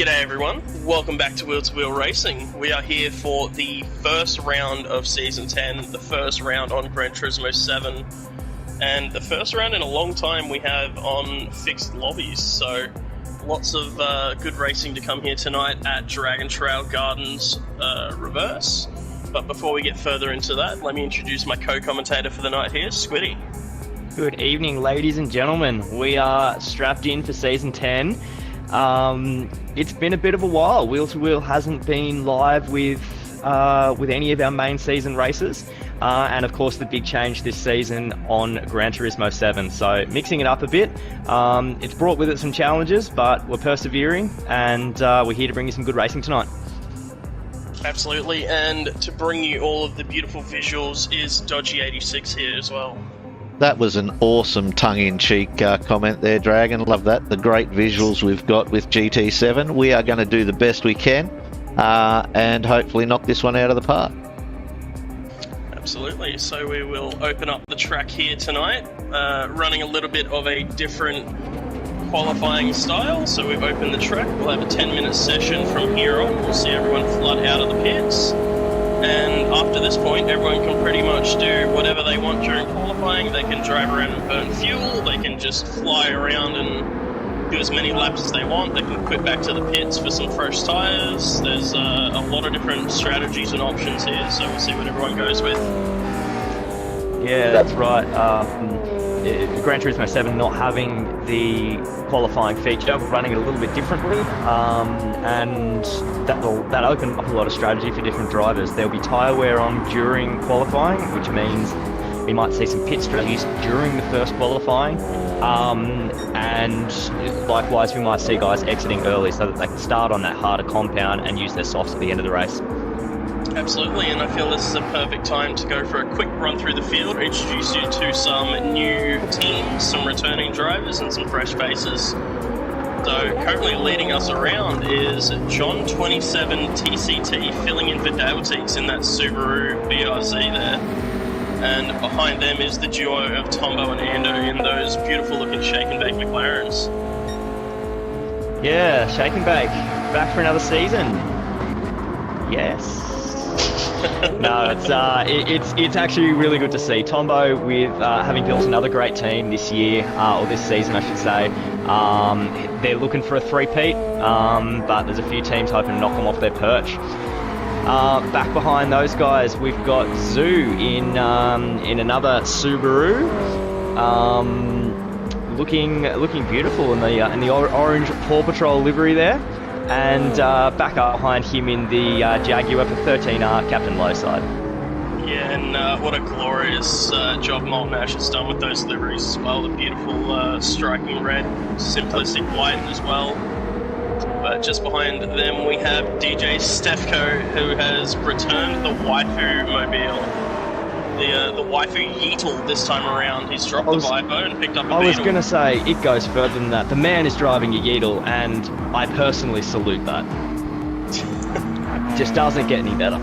G'day everyone, welcome back to Wheel Racing. We are here for the first round of Season 10, the first round on Gran Turismo 7, and the first round in a long time we have on fixed lobbies, so lots of good racing to come here tonight at Dragon Trail Gardens Reverse. But before we get further into that, let me introduce my co-commentator for the night here, Squiddy. Good evening, ladies and gentlemen. We are strapped in for Season 10. It's been a bit of a while. Wheel to Wheel hasn't been live with any of our main season races, and of course the big change this season on Gran Turismo 7. So mixing it up a bit. It's brought with it some challenges, but we're persevering, and we're here to bring you some good racing tonight. Absolutely, and to bring you all of the beautiful visuals is Dodgy86 here as well. That was an awesome tongue-in-cheek comment there, Dragon. Love that. The great visuals we've got with GT7. We are going to do the best we can and hopefully knock this one out of the park. Absolutely. So we will open up the track here tonight, running a little bit of a different qualifying style. So we've opened the track. We'll have a 10-minute session from here on. We'll see everyone flood out of the pits. And after this point, everyone can pretty much do whatever they want during qualifying. They can drive around and burn fuel, they can just fly around and do as many laps as they want, they can quit back to the pits for some fresh tyres. There's a lot of different strategies and options here, so we'll see what everyone goes with. Yeah, that's right. Gran Turismo 7 not having the qualifying feature, running it a little bit differently, and that opened up a lot of strategy for different drivers. There'll be tyre wear on during qualifying, which means we might see some pit strategies during the first qualifying, and likewise we might see guys exiting early so that they can start on that harder compound and use their softs at the end of the race. Absolutely, and I feel this is a perfect time to go for a quick run through the field, introduce you to some new teams, some returning drivers, and some fresh faces. So currently leading us around is John 27 TCT, filling in for Dale Teeks in that Subaru BRZ there. And behind them is the duo of Tombo and Ando in those beautiful looking shake and bake McLarens. Yeah, shake and bake, back for another season. Yes. No, it's actually really good to see Tombo with having built another great team this year, or this season I should say. They're looking for a three-peat, but there's a few teams hoping to knock them off their perch. Back behind those guys, we've got Zoo in another Subaru, looking beautiful in the orange Paw Patrol livery there. And back up behind him in the Jaguar for 13R, Captain Lowside. Yeah, and what a glorious job Molten has done with those liveries as well. The beautiful striking red, simplistic white as well. But just behind them we have DJ Stefko, who has returned the waifu mobile. The waifu Yeetle this time around. He's dropped the Vipo and picked up a Beetle. I was going to say, it goes further than that. The man is driving a Yeetle, and I personally salute that. Just doesn't get any better.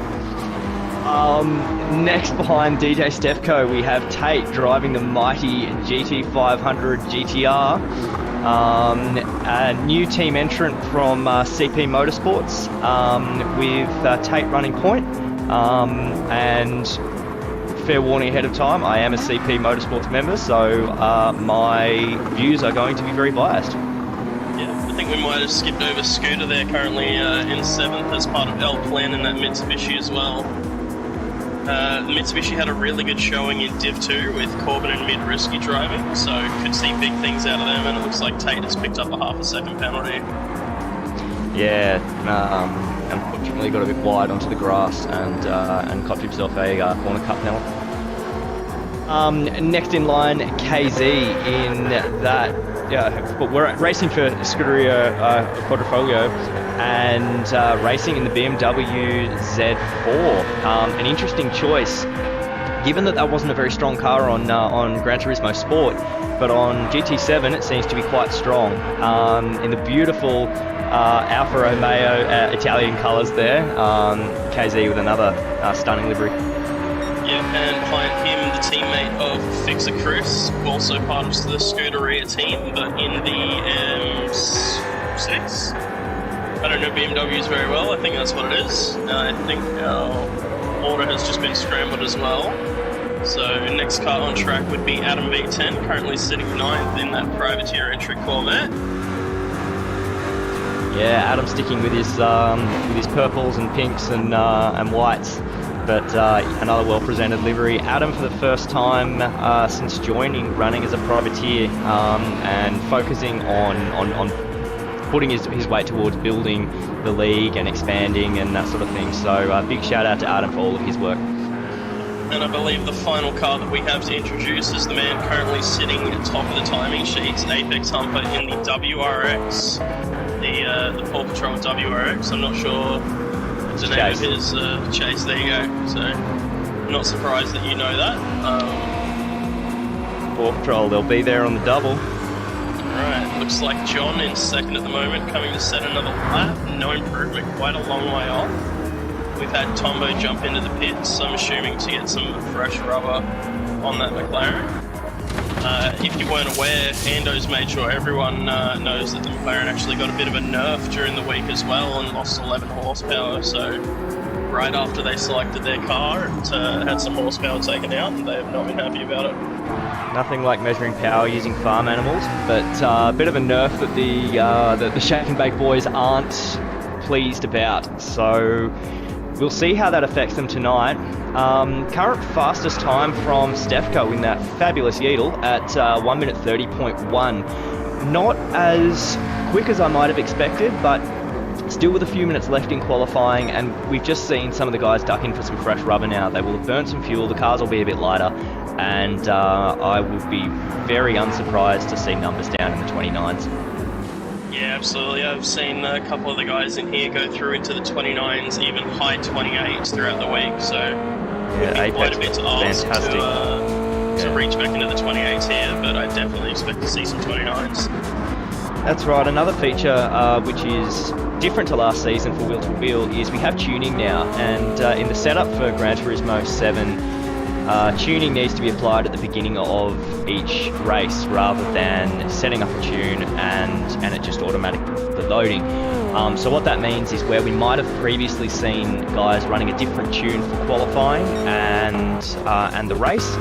Next behind DJ Stefko, we have Tate driving the mighty GT500 GTR. A new team entrant from CP Motorsports, with Tate running point. And fair warning ahead of time, I am a CP Motorsports member, so my views are going to be very biased. Yeah, I think we might have skipped over Scooter there, currently in 7th as part of L Plan in that Mitsubishi as well. Mitsubishi had a really good showing in Div 2 with Corbin and Mid risky driving, so could see big things out of them, and it looks like Tate has picked up a half a second penalty. Yeah, unfortunately got a bit wide onto the grass and copped himself a corner cut penalty. Next in line, KZ in that, but we're racing for Scuderia Quadrifoglio and racing in the BMW Z4. An interesting choice, given that wasn't a very strong car on Gran Turismo Sport, but on GT7 it seems to be quite strong. In the beautiful Alfa Romeo Italian colours there, KZ with another stunning livery. Yeah, and behind him the teammate of Fixer Chris, also part of the Scuderia team, but in the M6. I don't know BMWs very well. I think that's what it is. I think our order has just been scrambled as well. So next car on track would be Adam V10, currently sitting 9th in that privateer entry Corvette. Yeah, Adam sticking with his purples and pinks and whites, but another well-presented livery. Adam for the first time since joining, running as a privateer and focusing on putting his weight towards building the league and expanding and that sort of thing. So big shout out to Adam for all of his work. And I believe the final car that we have to introduce is the man currently sitting at top of the timing sheets, Apex Humper in the WRX, the Paw Patrol WRX. I'm not sure the name of his Chase. There you go. So not surprised that you know that. Paw Patrol, they'll be there on the double. Right, looks like John in second at the moment, coming to set another lap. No improvement, quite a long way off. We've had Tombo jump into the pits, I'm assuming to get some fresh rubber on that McLaren. If you weren't aware, Ando's made sure everyone knows that the McLaren actually got a bit of a nerf during the week as well and lost 11 horsepower. So right after they selected their car, it had some horsepower taken out, and they have not been happy about it. Nothing like measuring power using farm animals, but a bit of a nerf that the Shake and Bake boys aren't pleased about. So we'll see how that affects them tonight. Current fastest time from Stefko in that fabulous Yeatle at 1 minute 30.1. Not as quick as I might have expected, but still with a few minutes left in qualifying, and we've just seen some of the guys duck in for some fresh rubber now. They will have burnt some fuel, the cars will be a bit lighter, and I would be very unsurprised to see numbers down in the 29s. Yeah, absolutely. I've seen a couple of the guys in here go through into the 29s, even high 28s throughout the week, so yeah, quite a bit to ask fantastic. to reach back into the 28s here, but I definitely expect to see some 29s. That's right. Another feature which is different to last season for Wheel to Wheel is we have tuning now, and in the setup for Gran Turismo 7, tuning needs to be applied at the beginning of each race rather than setting up a tune and it just automatically loading. So what that means is where we might have previously seen guys running a different tune for qualifying and the race,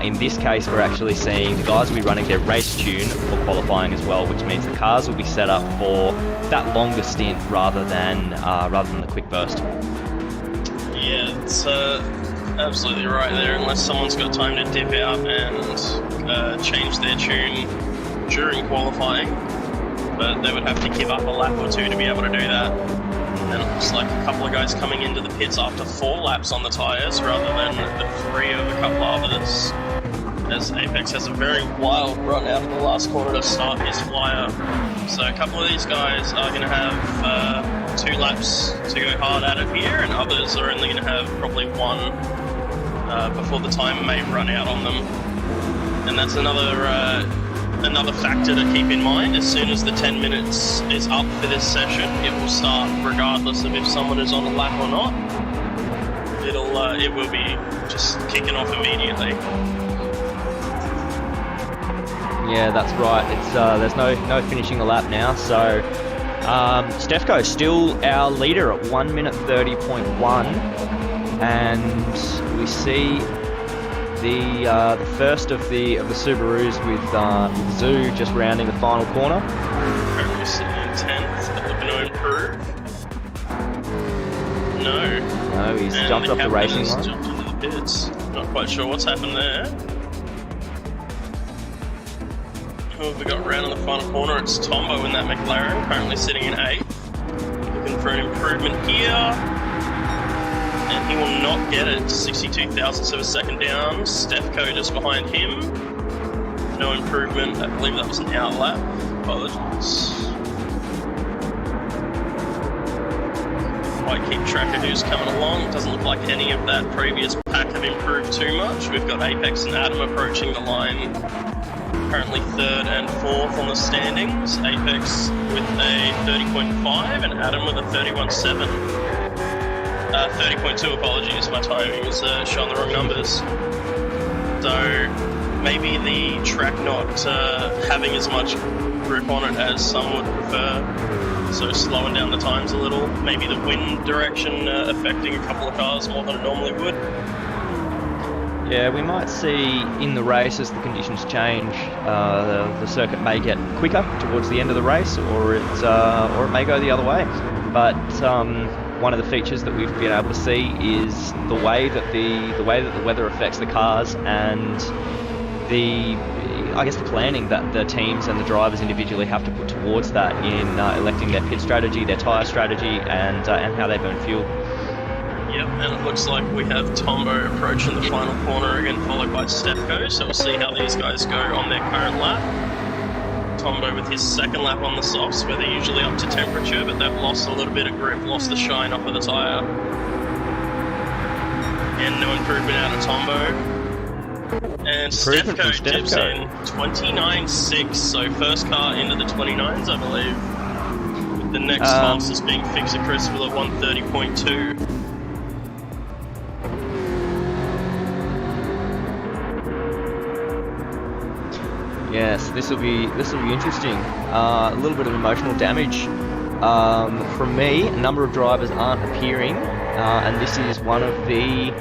in this case we're actually seeing the guys will be running their race tune for qualifying as well, which means the cars will be set up for that longer stint rather than the quick burst. Yeah, it's absolutely right there, unless someone's got time to dip out and change their tune during qualifying. But they would have to give up a lap or two to be able to do that. And it looks like a couple of guys coming into the pits after 4 laps on the tyres rather than the 3 of a couple of others. As Apex has a very wild run out of the last corner to start his flyer. So a couple of these guys are going to have 2 laps to go hard at it here, and others are only going to have probably 1 before the time may run out on them. And that's another factor to keep in mind. As soon as the 10 minutes is up for this session, it will start regardless of if someone is on a lap or not. It will be just kicking off immediately. Yeah, that's right. It's there's no finishing a lap now. So Stefko still our leader at 1 minute 30.1, and we see the first of the Subarus with Zoo just rounding the final corner. Currently sitting in 10th, looking to improve. No, he's jumped off the racing line. Jumped into the pits. Not quite sure what's happened there. Who have we got round in the final corner? It's Tombo in that McLaren, currently sitting in 8th. Looking for an improvement here. And he will not get it. 62 thousandths of a second down. Stefko just behind him. No improvement. I believe that was an outlap. Apologies. Quite keep track of who's coming along. It doesn't look like any of that previous pack have improved too much. We've got Apex and Adam approaching the line. Currently 3rd and 4th on the standings. Apex with a 30.5 and Adam with a 31.7. 30.2, apologies, my timing is showing the wrong numbers. So maybe the track not having as much grip on it as some would prefer. so slowing down the times a little. Maybe the wind direction affecting a couple of cars more than it normally would. Yeah, we might see in the race as the conditions change, the circuit may get quicker towards the end of the race, or it may go the other way. But one of the features that we've been able to see is the way that the weather affects the cars, and the planning that the teams and the drivers individually have to put towards that in electing their pit strategy, their tyre strategy, and how they burn fuel. Yep, and it looks like we have Tombo approaching the final corner again, followed by Stefko, so we'll see how these guys go on their current lap. Tombo with his second lap on the softs, where they're usually up to temperature, but they've lost a little bit of grip, lost the shine off of the tyre. And no improvement out of Tombo. And Stefko dips in 29.6, so first car into the 29s, I believe. With the next fastest being Fixer Chris with a 130.2. Yes, this will be interesting. A little bit of emotional damage from me. A number of drivers aren't appearing, and this is one of the,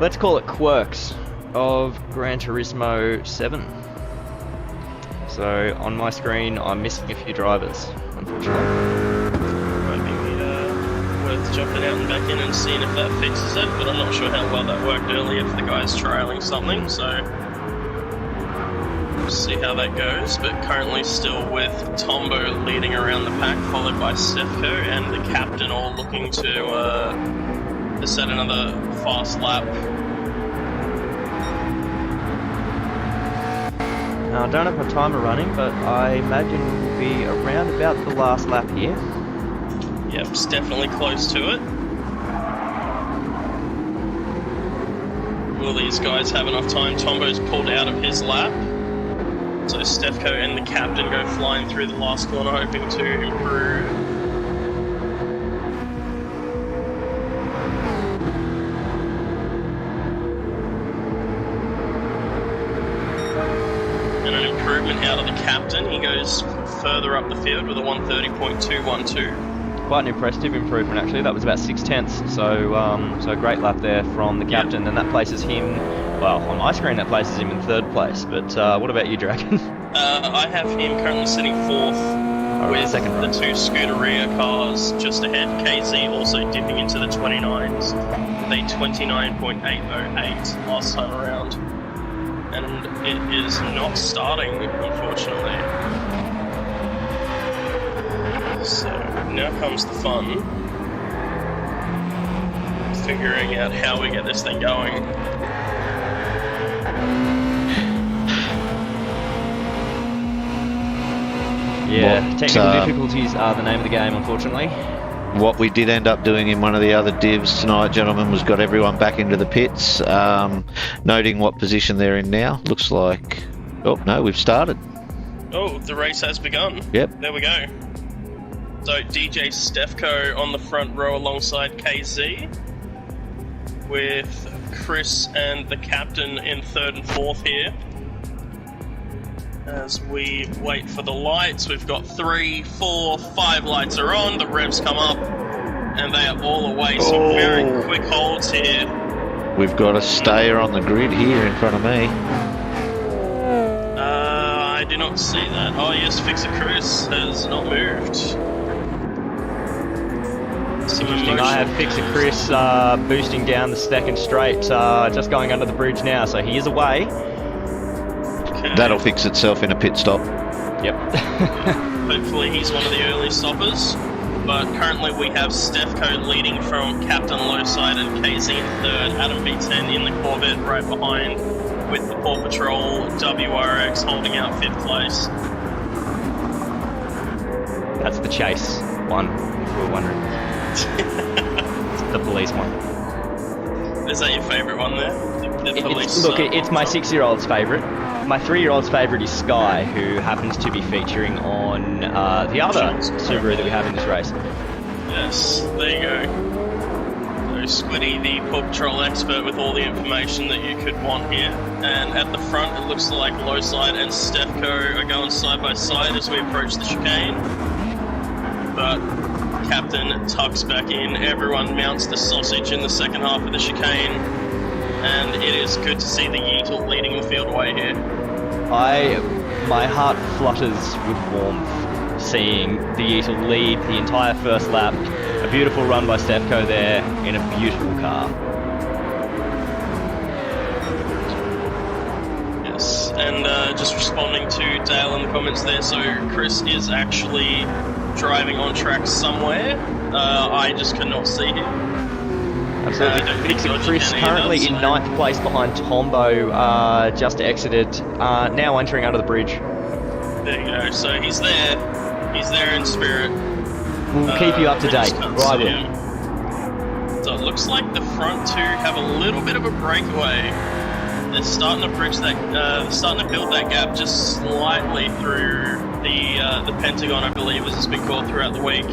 let's call it, quirks of Gran Turismo 7. So on my screen, I'm missing a few drivers, unfortunately. Might be worth jumping out and back in and seeing if that fixes it, but I'm not sure how well that worked earlier if the guy's trailing something, so we'll see how that goes. But currently still with Tombo leading around the pack, followed by Stefko and the captain, all looking to set another fast lap. Now, I don't have my timer running, but I imagine we'll be around about the last lap here. Yep, it's definitely close to it. Will these guys have enough time? Tombo's pulled out of his lap. So Stefko and the captain go flying through the last corner, hoping to improve. And an improvement out of the captain. He goes further up the field with a 130.212. Quite an impressive improvement, actually. That was about 6/10. So a great lap there from the captain, and that places him, well, on my screen that places him in third place. But what about you, Dragon? I have him currently sitting fourth with the two Scuderia cars just ahead. KZ also dipping into the 29s with a 29.808 last time around. And it is not starting, unfortunately. So now comes the fun. Figuring out how we get this thing going. Yeah, technical difficulties are the name of the game, unfortunately. What we did end up doing in one of the other divs tonight, gentlemen, was got everyone back into the pits, noting what position they're in now. Looks like... Oh, no, we've started. Oh, the race has begun. Yep. There we go. So DJ Stefko on the front row alongside KZ, with Chris and the captain in third and fourth here. As we wait for the lights, we've got 3, 4, 5 lights are on, the revs come up, and they are all away. Some very quick holds here. We've got a stayer on the grid here in front of me. I do not see that. Oh yes, Fixer Chris has not moved. Interesting. I have Fixer Chris boosting down the second straight, just going under the bridge now, so he is away. Okay. That'll fix itself in a pit stop. Yep. Hopefully he's one of the early stoppers. But currently we have Stefko leading from Captain Lowside and KZ in third, Adam V10 in the Corvette right behind, with the Paw Patrol WRX holding out 5th place. That's the chase one, if we were wondering. The police one. Is that your favourite one there? The police. Look, it's my 6-year-old's favourite. My 3-year-old's favourite is Sky, who happens to be featuring on the other Subaru that we have in this race. Yes, there you go. So Squiddy, the Paw Patrol expert, with all the information that you could want here. And at the front, it looks like Lowside and Stefko are going side by side as we approach the chicane. but Captain tucks back in. Everyone mounts the sausage in the second half of the chicane, and it is good to see the Yeetle leading the field away here. My heart flutters with warmth seeing the Yeetle lead the entire first lap. A beautiful run by Stefko there in a beautiful car. Yes, and just responding to Dale in the comments there, so Chris is actually driving on track somewhere. I just could not see him. Absolutely. Chris currently in 9th place behind Tombo, just exited, now entering under the bridge. There you go, so he's there. He's there in spirit. We'll keep you up to date. Right, will. So it looks like the front two have a little bit of a breakaway. They're starting to bridge that, starting to build that gap just slightly through the Pentagon, I believe, as it's been called throughout the week.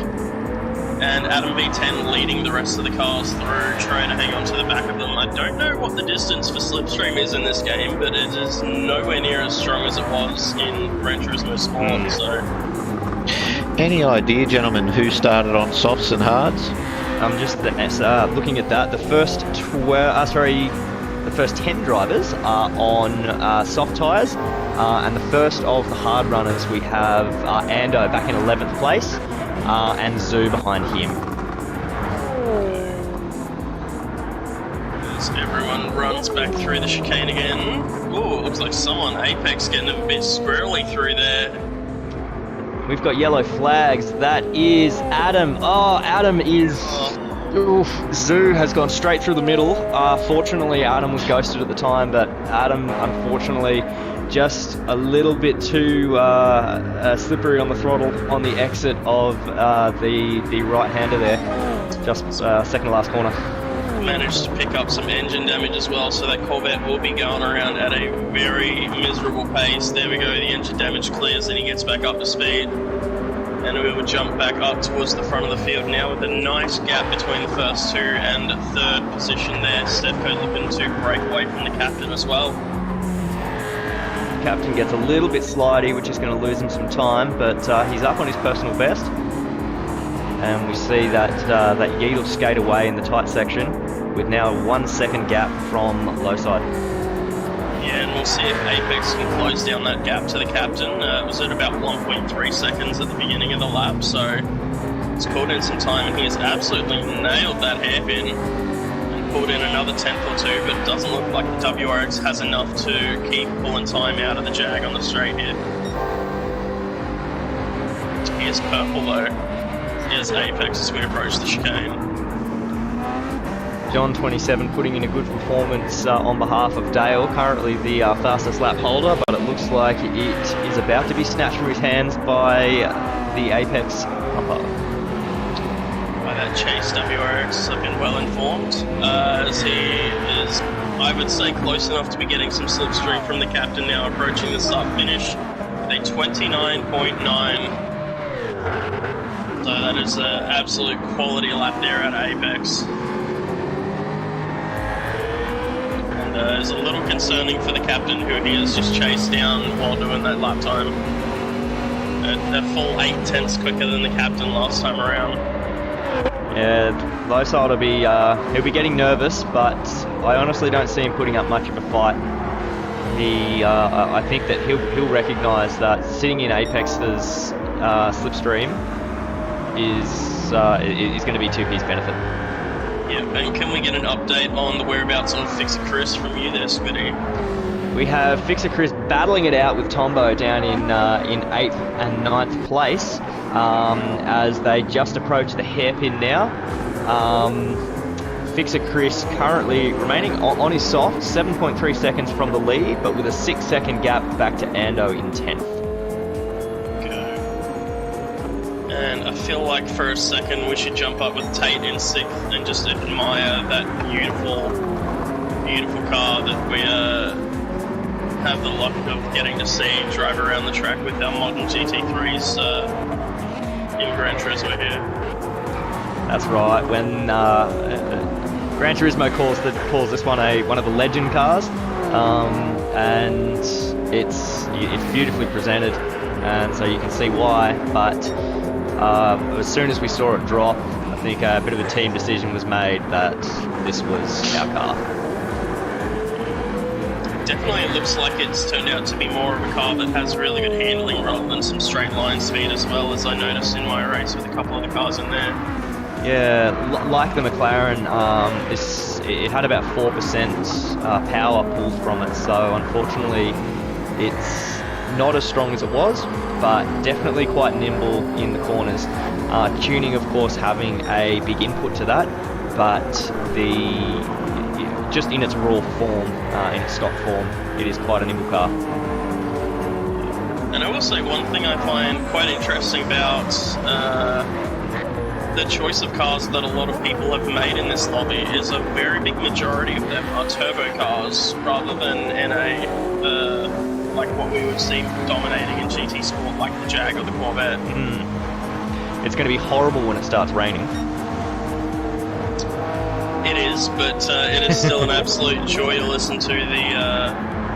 And Adam V10 leading the rest of the cars through, trying to hang on to the back of them. I don't know what the distance for slipstream is in this game, but it is nowhere near as strong as it was in Gran Turismo Sport. So, any idea, gentlemen, who started on softs and hards? I'm just looking at that. The first 10 drivers are on soft tyres, and the first of the hard runners we have Ando back in 11th place, and Zoo behind him. As everyone runs back through the chicane again. Ooh, looks like someone, Apex, getting a bit squirrely through there. We've got yellow flags. That is Adam. Oh, Adam is... Oof. Zoo has gone straight through the middle. Fortunately, Adam was ghosted at the time, but Adam, unfortunately, just a little bit too slippery on the throttle on the exit of the right-hander there. Just second to last corner. Managed to pick up some engine damage as well, so that Corvette will be going around at a very miserable pace. There we go, the engine damage clears and he gets back up to speed. And we will jump back up towards the front of the field now with a nice gap between the first two and third position there. Stefko looking to break away from the captain as well. Captain gets a little bit slidey, which is going to lose him some time, but he's up on his personal best. And we see that Yeetle skate away in the tight section with now a 1 second gap from low side. Yeah, and we'll see if Apex can close down that gap to the captain. It was at about 1.3 seconds at the beginning of the lap, so it's called in some time, and he has absolutely nailed that hairpin and pulled in another 10th or two, but it doesn't look like the WRX has enough to keep pulling time out of the Jag on the straight here. He is purple though. Here's Apex as we approach the chicane. John 27 putting in a good performance on behalf of Dale, currently the fastest lap holder, but it looks like it is about to be snatched from his hands by the Apex bumper. By that chase, WRX have been well informed, as he is, I would say, close enough to be getting some slipstream from the captain now, approaching the start finish with a 29.9. So that is an absolute quality lap there at Apex. And it's a little concerning for the captain, who he has just chased down while doing that lap time. A full 8 tenths quicker than the captain last time around. Yeah, Loside he'll be getting nervous, but I honestly don't see him putting up much of a fight. I think that he'll recognise that sitting in Apex's slipstream is going to be to his benefit. Yeah, and can we get an update on the whereabouts on Fixer Chris from you there, Smitty? We have Fixer Chris battling it out with Tombo down in 8th and 9th place as they just approach the hairpin now. Fixer Chris currently remaining on his soft, 7.3 seconds from the lead, but with a 6 second gap back to Ando in 10th. And I feel like for a second we should jump up with Tate in 6th and just admire that beautiful, beautiful car that we have the luck of getting to see drive around the track with our modern GT3s in Gran Turismo here. That's right. When Gran Turismo calls this one one of the legend cars, and it's beautifully presented, and so you can see why. But As soon as we saw it drop, I think a bit of a team decision was made that this was our car. Definitely, it looks like it's turned out to be more of a car that has really good handling rather than some straight line speed, as well, as I noticed in my race with a couple of the cars in there. Yeah, like the McLaren, it had about 4% power pulled from it, so unfortunately it's not as strong as it was, but definitely quite nimble in the corners. Tuning, of course, having a big input to that, but just in its raw form, in its stock form, it is quite a nimble car. And I will say one thing I find quite interesting about the choice of cars that a lot of people have made in this lobby is a very big majority of them are turbo cars rather than NA, like what we would see dominating in GT Sport, like the Jag or the Corvette. It's going to be horrible when it starts raining. It is, but it is still an absolute joy to listen to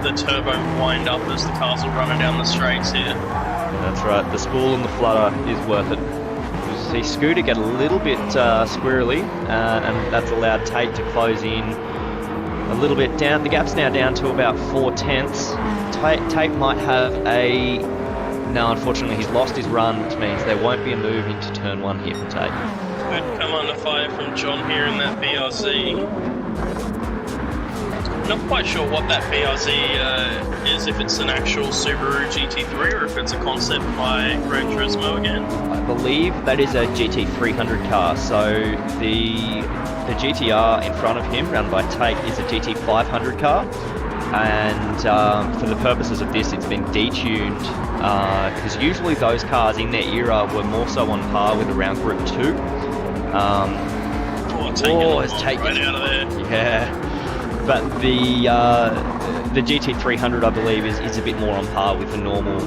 the turbo wind up as the cars are running down the straights here. That's right, the spool and the flutter is worth it. You see Scooter get a little bit squirrely, and that's allowed Tate to close in a little bit down. The gap's now down to about 0.4. Tate might have a... No, unfortunately he's lost his run, which means there won't be a move into turn 1 here from Tate. Good come under fire from John here in that BRZ. Not quite sure what that BRZ is, if it's an actual Subaru GT3 or if it's a concept by Gran Turismo again. I believe that is a GT300 car, so the GTR in front of him, run by Tate, is a GT500 car, and for the purposes of this it's been detuned, because usually those cars in their era were more so on par with around Group 2. It's taken right out of there. Yeah. But the GT300, I believe, is a bit more on par with the normal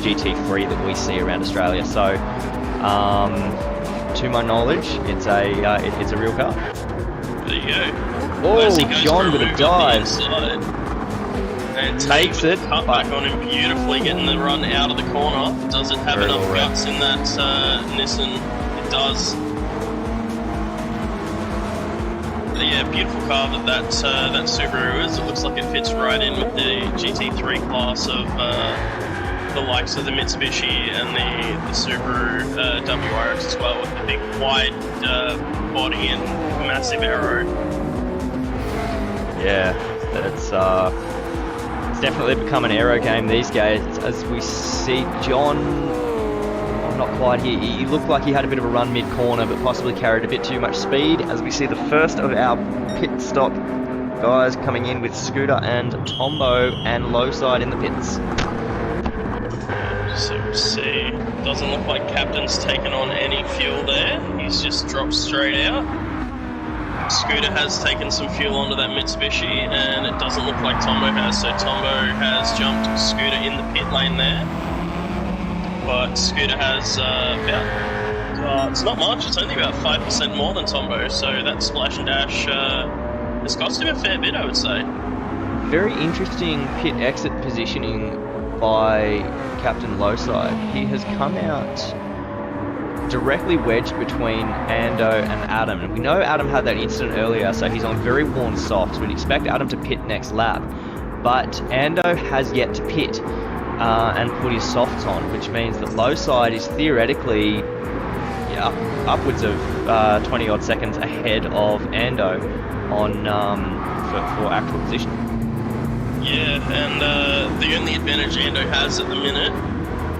GT3 that we see around Australia. So, to my knowledge, it's a real car. There you go. Oh, John with a dive. And takes it. Cut back on him beautifully, getting the run out of the corner. Does it have enough guts in that Nissan? It does. Yeah, beautiful car that Subaru is. It looks like it fits right in with the GT3 class of the likes of the Mitsubishi and the Subaru WRX as well, with the big wide body and massive aero. Yeah, it's definitely become an aero game these days. As we see John... Not quite here. He looked like he had a bit of a run mid-corner, but possibly carried a bit too much speed. As we see the first of our pit stop guys coming in with Scooter and Tombo and low side in the pits. So we'll see. Doesn't look like Captain's taken on any fuel there. He's just dropped straight out. Scooter has taken some fuel onto that Mitsubishi, and it doesn't look like Tombo has. So Tombo has jumped Scooter in the pit lane there. But Scooter has about, it's not much, it's only about 5% more than Tombo, so that splash and dash has cost him a fair bit, I would say. Very interesting pit exit positioning by Captain Lowside. He has come out directly wedged between Ando and Adam. And we know Adam had that incident earlier, so he's on very worn softs. We'd expect Adam to pit next lap, but Ando has yet to pit. And put his softs on, which means that low side is theoretically upwards of 20 odd seconds ahead of Ando on for actual position. Yeah, and the only advantage Ando has at the minute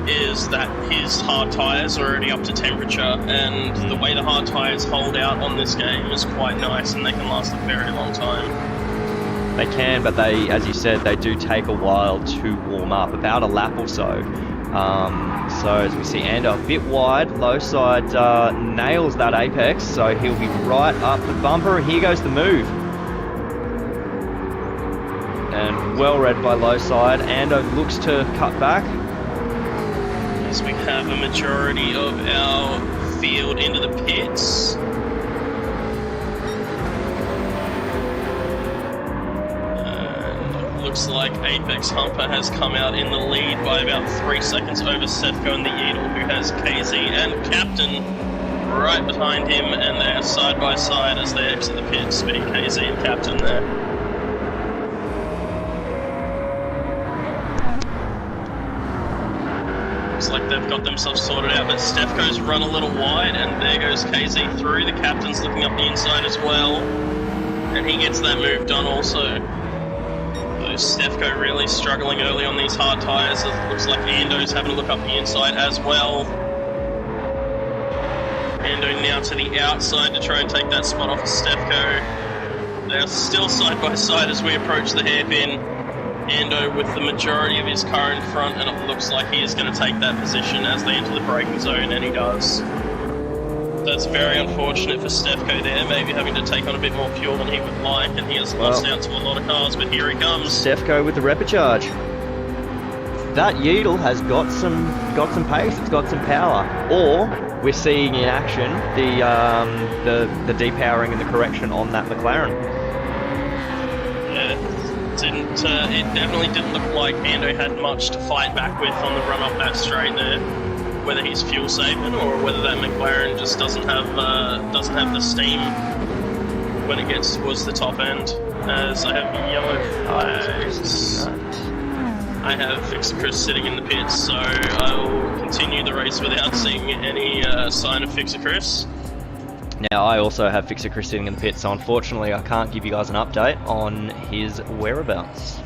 is that his hard tyres are already up to temperature, and the way the hard tyres hold out on this game is quite nice, and they can last a very long time. They can, but they, as you said, they do take a while to warm up, about a lap or so. So as we see Ando a bit wide, low side nails that apex, so he'll be right up the bumper, and here goes the move. And well read by low side. Ando looks to cut back. As we have a majority of our field into the pits. looks like Apex Humper has come out in the lead by about 3 seconds over Sefco and the Yeatle, who has KZ and Captain right behind him, and they're side by side as they exit the pits, being KZ and Captain there. Looks like they've got themselves sorted out, but Stefco's run a little wide, and there goes KZ through. The Captain's looking up the inside as well, and he gets that move done also. Stefco really struggling early on these hard tyres. It looks like Ando's having a look up the inside as well. Ando now to the outside to try and take that spot off of Stefco. They're still side by side as we approach the hairpin. Ando with the majority of his car in front, and it looks like he is going to take that position as they enter the braking zone, and he does. That's very unfortunate for Stefco there, maybe having to take on a bit more fuel than he would like, and he has lost out to a lot of cars, but here he comes. Stefco with the replicharge. That Yeatle has got some pace, it's got some power. Or we're seeing in action the depowering and the correction on that McLaren. Yeah, it definitely didn't look like Ando had much to fight back with on the run up that straight there. Whether he's fuel saving or whether that McLaren just doesn't have the steam when it gets towards the top end. As I have yellow flags, I have Fixer Chris sitting in the pits, so I will continue the race without seeing any sign of Fixer Chris. Now I also have Fixer Chris sitting in the pits, so unfortunately I can't give you guys an update on his whereabouts.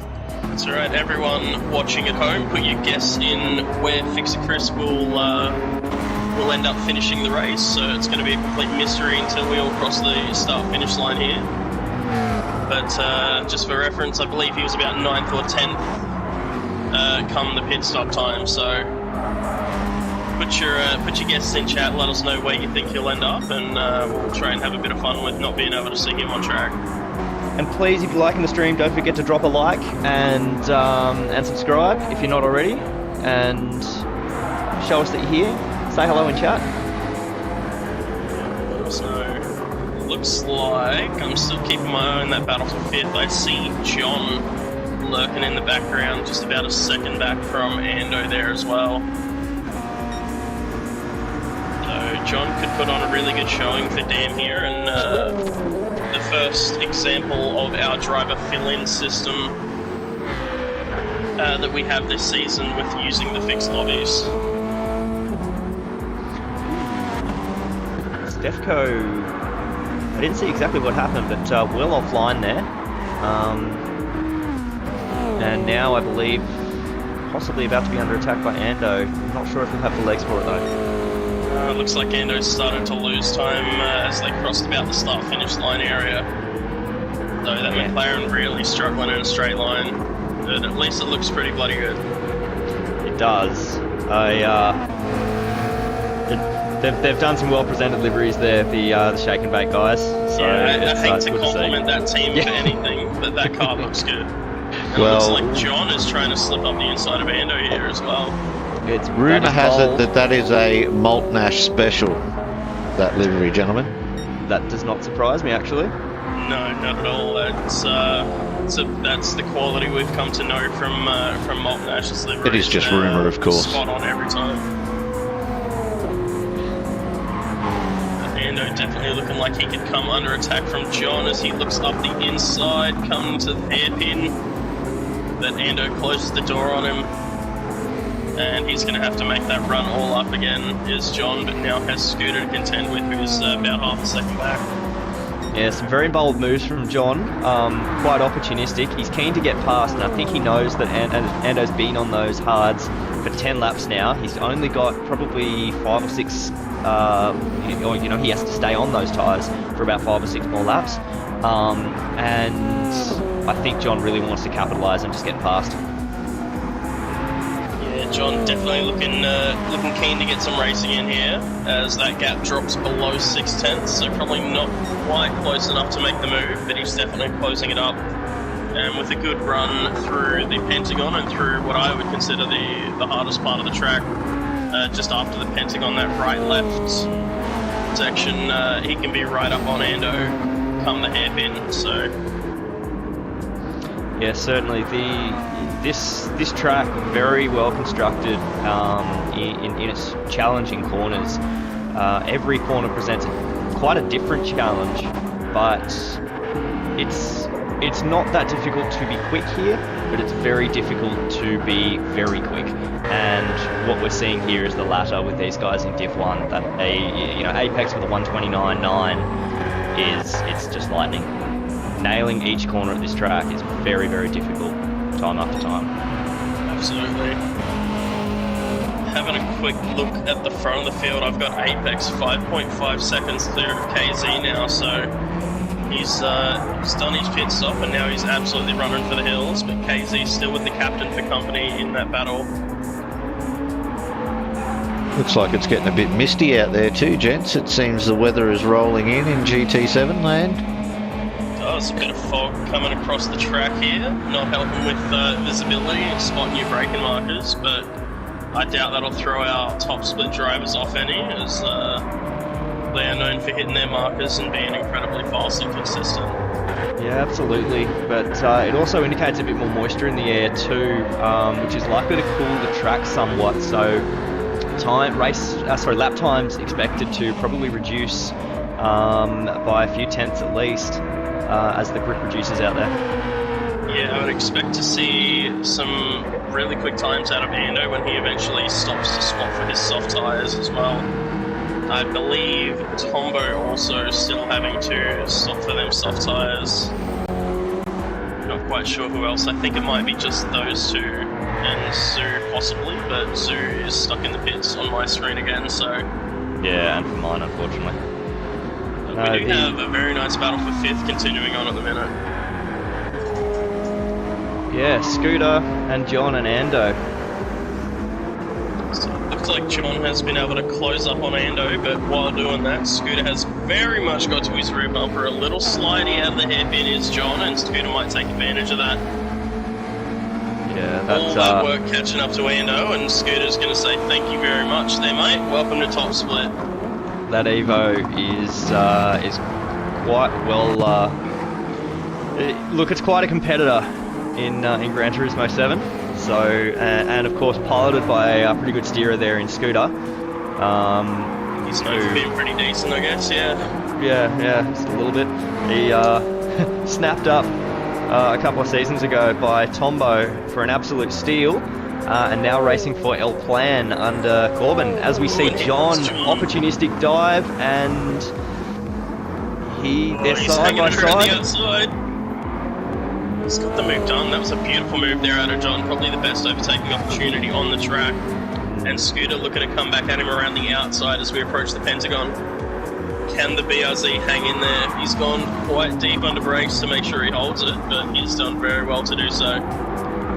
That's alright, everyone watching at home, put your guess in where Fixer Chris will end up finishing the race, so it's going to be a complete mystery until we all cross the start-finish line here. But just for reference, I believe he was about 9th or 10th come the pit stop time, so put your guesses in chat, let us know where you think he'll end up, and we'll try and have a bit of fun with not being able to see him on track. And please, if you're liking the stream, don't forget to drop a like and subscribe if you're not already, and show us that you're here. Say hello in chat. So, looks like I'm still keeping my eye on that battle for 5th. I see John lurking in the background, just about a second back from Ando there as well. So John could put on a really good showing for Dan here, and the first example of our driver fill-in system that we have this season with using the fixed lobbies. Stefco, I didn't see exactly what happened, but well offline there. And now I believe possibly about to be under attack by Ando. I'm not sure if he'll have the legs for it though. Looks like Ando's started to lose time as they crossed about the start-finish line area. So that McLaren really struggling in a straight line, but at least it looks pretty bloody good. It does. They've done some well-presented liveries there, the Shake and Bake guys. So yeah, I hate to compliment that team for anything, but that car looks good. And it looks like John is trying to slip up the inside of Ando here as well. Rumour has it that is a Malt Nash special, that livery, gentlemen. That does not surprise me, actually. No, not at all. That's the quality we've come to know from Malt Nash's livery. It is just rumour, of course. Spot on every time. Ando definitely looking like he could come under attack from John as he looks up the inside, coming to the hairpin. But Ando closes the door on him. And he's going to have to make that run all up again, is John, but now has Scooter to contend with, who's about half a second back. Yeah, some very bold moves from John, quite opportunistic. He's keen to get past, and I think he knows that Ando's been on those hards for 10 laps now. He's only got probably 5 or 6, he has to stay on those tyres for about 5 or 6 more laps. And I think John really wants to capitalise and just get past. John definitely looking keen to get some racing in here as that gap drops below 6/10, so probably not quite close enough to make the move, but he's definitely closing it up. And with a good run through the Pentagon and through what I would consider the hardest part of the track, just after the Pentagon, that right-left section, he can be right up on Ando come the hairpin, so... Yeah, certainly. This track very well constructed in its challenging corners. Every corner presents quite a different challenge, but it's not that difficult to be quick here, but it's very difficult to be very quick. And what we're seeing here is the latter with these guys in Div 1. That Apex with a 129.9 it's just lightning. Nailing each corner of this track is very, very difficult, time after time. Absolutely. Having a quick look at the front of the field, I've got Apex 5.5 seconds clear of KZ now, so he's done his pit stop and now he's absolutely running for the hills, but KZ's still with the captain for company in that battle. Looks like it's getting a bit misty out there too, gents. It seems the weather is rolling in GT7 land. There's a bit of fog coming across the track here, not helping with visibility and spotting your braking markers, but I doubt that'll throw our top split drivers off any, as they are known for hitting their markers and being incredibly fast and consistent. Yeah, absolutely, but it also indicates a bit more moisture in the air too, which is likely to cool the track somewhat, so lap times expected to probably reduce by a few tenths at least as the grip reduces out there. Yeah, I would expect to see some really quick times out of Ando when he eventually stops to swap for his soft tyres as well. I believe Tombo also still having to stop for them soft tyres. Not quite sure who else. I think it might be just those two and Zoo possibly, but Zoo is stuck in the pits on my screen again, so... Yeah, and for mine, unfortunately. We do have a very nice battle for 5th continuing on at the minute. Yeah, Scooter and John and Ando. So it looks like John has been able to close up on Ando, but while doing that, Scooter has very much got to his rear bumper. A little slidey out of the hairpin is John, and Scooter might take advantage of that. Yeah, that's... All that work catching up to Ando, and Scooter's going to say thank you very much there, mate. Welcome to Top Split. That Evo is quite well... look, it's quite a competitor in Gran Turismo 7. So, and of course piloted by a pretty good steerer there in Scooter. He's known for being pretty decent, I guess, yeah. Yeah, just a little bit. He snapped up a couple of seasons ago by Tombo for an absolute steal. And now racing for El Plan under Corbin. As we see John, opportunistic dive, and they're side by side. He's got the move done. That was a beautiful move there out of John. Probably the best overtaking opportunity on the track. And Scooter looking to come back at him around the outside as we approach the Pentagon. Can the BRZ hang in there? He's gone quite deep under brakes to make sure he holds it, but he's done very well to do so.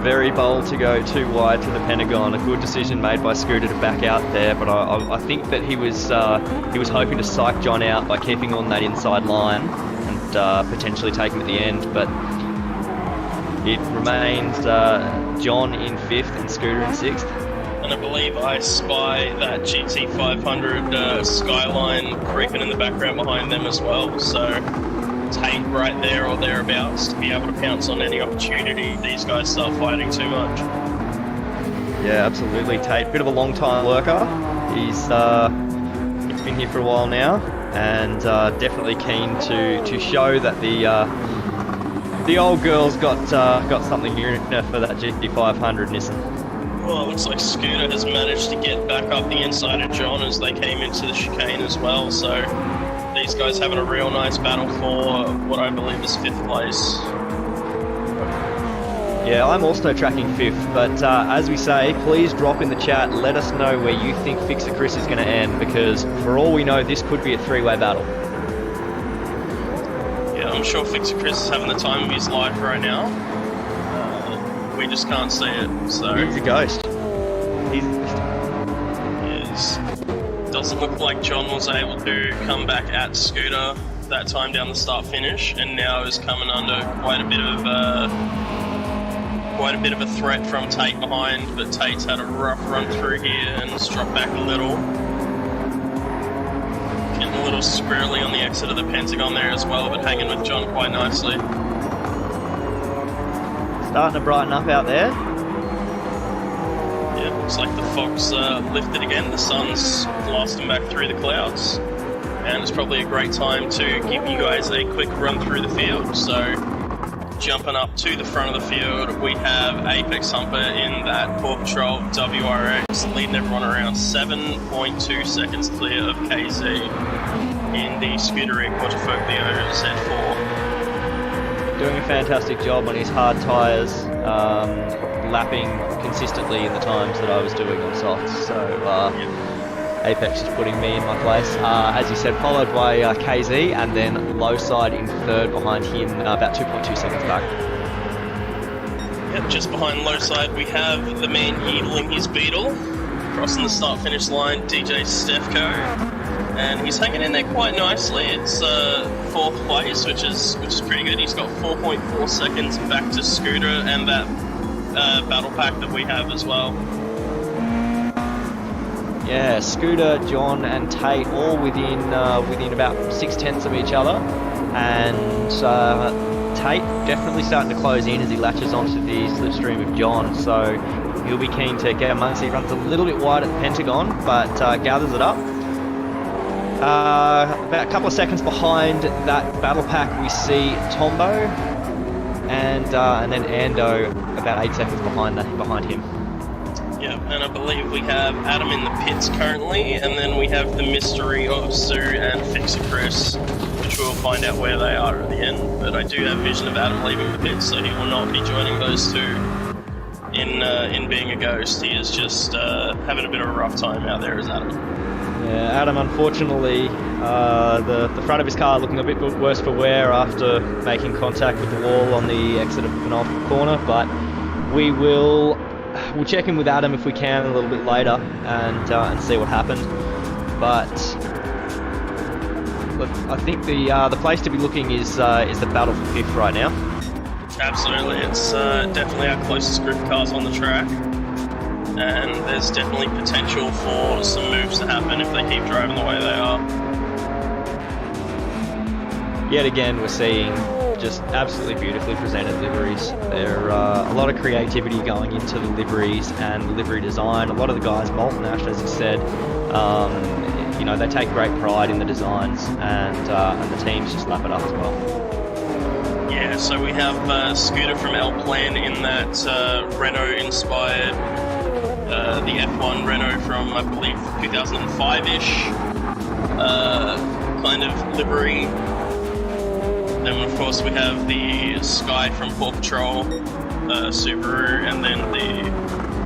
Very bold to go too wide to the Pentagon. A good decision made by Scooter to back out there, but I think that he was hoping to psych John out by keeping on that inside line and potentially take him at the end. But it remains John in 5th and Scooter in 6th. And I believe I spy that GT500 Skyline creeping in the background behind them as well. So Tate right there or thereabouts to be able to pounce on any opportunity these guys start fighting too much. Yeah, absolutely. Tate, bit of a long time worker. He's been here for a while now, and definitely keen to show that the old girl's got something here for that GT500 Nissan. Well, it looks like Scooter has managed to get back up the inside of John as they came into the chicane as well. So these guys having a real nice battle for what I believe is 5th place. Yeah, I'm also tracking 5th, but as we say, please drop in the chat, let us know where you think Fixer Chris is going to end, because for all we know, this could be a 3-way battle. Yeah, I'm sure Fixer Chris is having the time of his life right now. We just can't see it, so... He's a ghost. Yes. Doesn't look like John was able to come back at Scooter that time down the start-finish, and now is coming under quite a bit of a threat from Tate behind, but Tate's had a rough run through here and has dropped back a little. Getting a little squirrely on the exit of the Pentagon there as well, but hanging with John quite nicely. starting to brighten up out there. Yeah, looks like the fog's lifted again. The sun's blasting back through the clouds. And it's probably a great time to give you guys a quick run through the field. So, jumping up to the front of the field, we have Apex Humper in that Paw Patrol WRX, leading everyone around 7.2 seconds clear of KZ in the Scuderia Portafolio Z4. Doing a fantastic job on his hard tyres, lapping consistently in the times that I was doing on softs. So Apex is putting me in my place. As you said, followed by KZ, and then low side in third behind him, about 2.2 seconds back. Yep, just behind low side we have the man yeedling his Beetle, crossing the start-finish line, DJ Stefko. And he's hanging in there quite nicely. It's fourth place, which is pretty good. He's got 4.4 seconds back to Scooter and that battle pack that we have as well. Yeah, Scooter, John, and Tate all within about 0.6 of each other, and Tate definitely starting to close in as he latches onto the slipstream of John. So he'll be keen to get amongst. He runs a little bit wide at the Pentagon, but gathers it up. About a couple of seconds behind that battle pack, we see Tombo, and then Ando about 8 seconds behind him. Yep, and I believe we have Adam in the pits currently, and then we have the mystery of Sue and Fixer Chris, which we'll find out where they are at the end. But I do have vision of Adam leaving the pits, so he will not be joining those two in being a ghost. He is just having a bit of a rough time out there as Adam. Yeah, Adam, unfortunately, the front of his car looking a bit worse for wear after making contact with the wall on the exit of the penultimate corner, but we'll check in with Adam if we can a little bit later and see what happened. But look, I think the place to be looking is the battle for fifth right now. Absolutely, it's definitely our closest group of cars on the track. And there's definitely potential for some moves to happen if they keep driving the way they are. Yet again, we're seeing just absolutely beautifully presented liveries. There are a lot of creativity going into the liveries and the livery design. A lot of the guys, Molten Ash, as you said, they take great pride in the designs, and the teams just lap it up as well. Yeah, so we have Scooter from L Plan in that Renault-inspired the F1 Renault from, I believe, 2005-ish kind of livery. Then, of course, we have the Sky from Paw Patrol, Subaru, and then the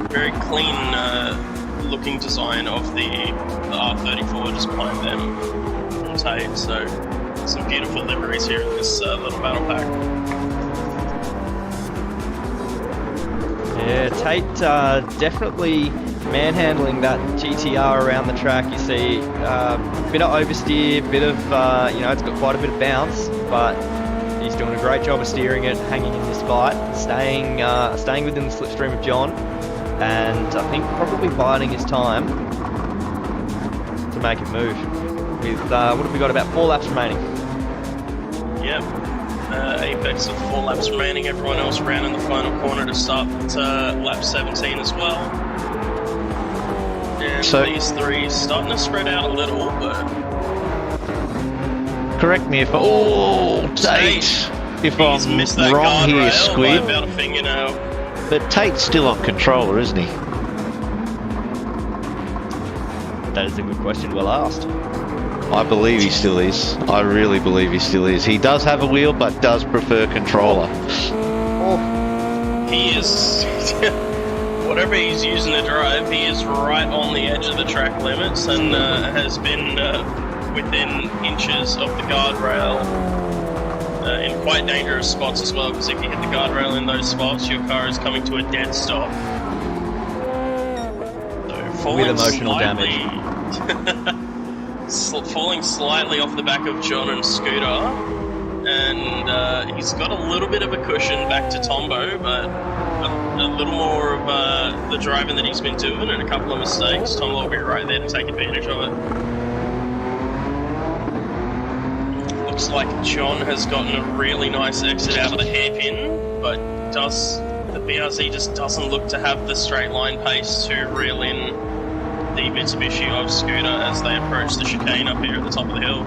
very clean looking design of the R34 just behind them from Tate. So, some beautiful liveries here in this little battle pack. Yeah, Tate definitely manhandling that GTR around the track. You see a bit of oversteer, bit of, it's got quite a bit of bounce, but he's doing a great job of steering it, hanging in this fight, staying within the slipstream of John, and I think probably biding his time to make it move. With, what have we got, about 4 laps remaining? Yep. Apex with 4 laps remaining, everyone else around in the final corner to start lap 17 as well. And so, these three starting to spread out a little, but... Correct me if Tate! If I'm missed that wrong here, Squid. By about a fingernail. But Tate's still on controller, isn't he? That is a good question, well asked. I believe he still is. I really believe he still is. He does have a wheel, but does prefer controller. He is... whatever he's using to drive, he is right on the edge of the track limits and has been within inches of the guardrail in quite dangerous spots as well, because if you hit the guardrail in those spots, your car is coming to a dead stop. So with emotional damage. Falling slightly off the back of John and Scooter, and he's got a little bit of a cushion back to Tombo, but a little more of the driving that he's been doing and a couple of mistakes. Tombo will be right there to take advantage of it. Looks like John has gotten a really nice exit out of the hairpin, but does the BRZ just doesn't look to have the straight line pace to reel in the Mitsubishi of Scooter as they approach the chicane up here at the top of the hill.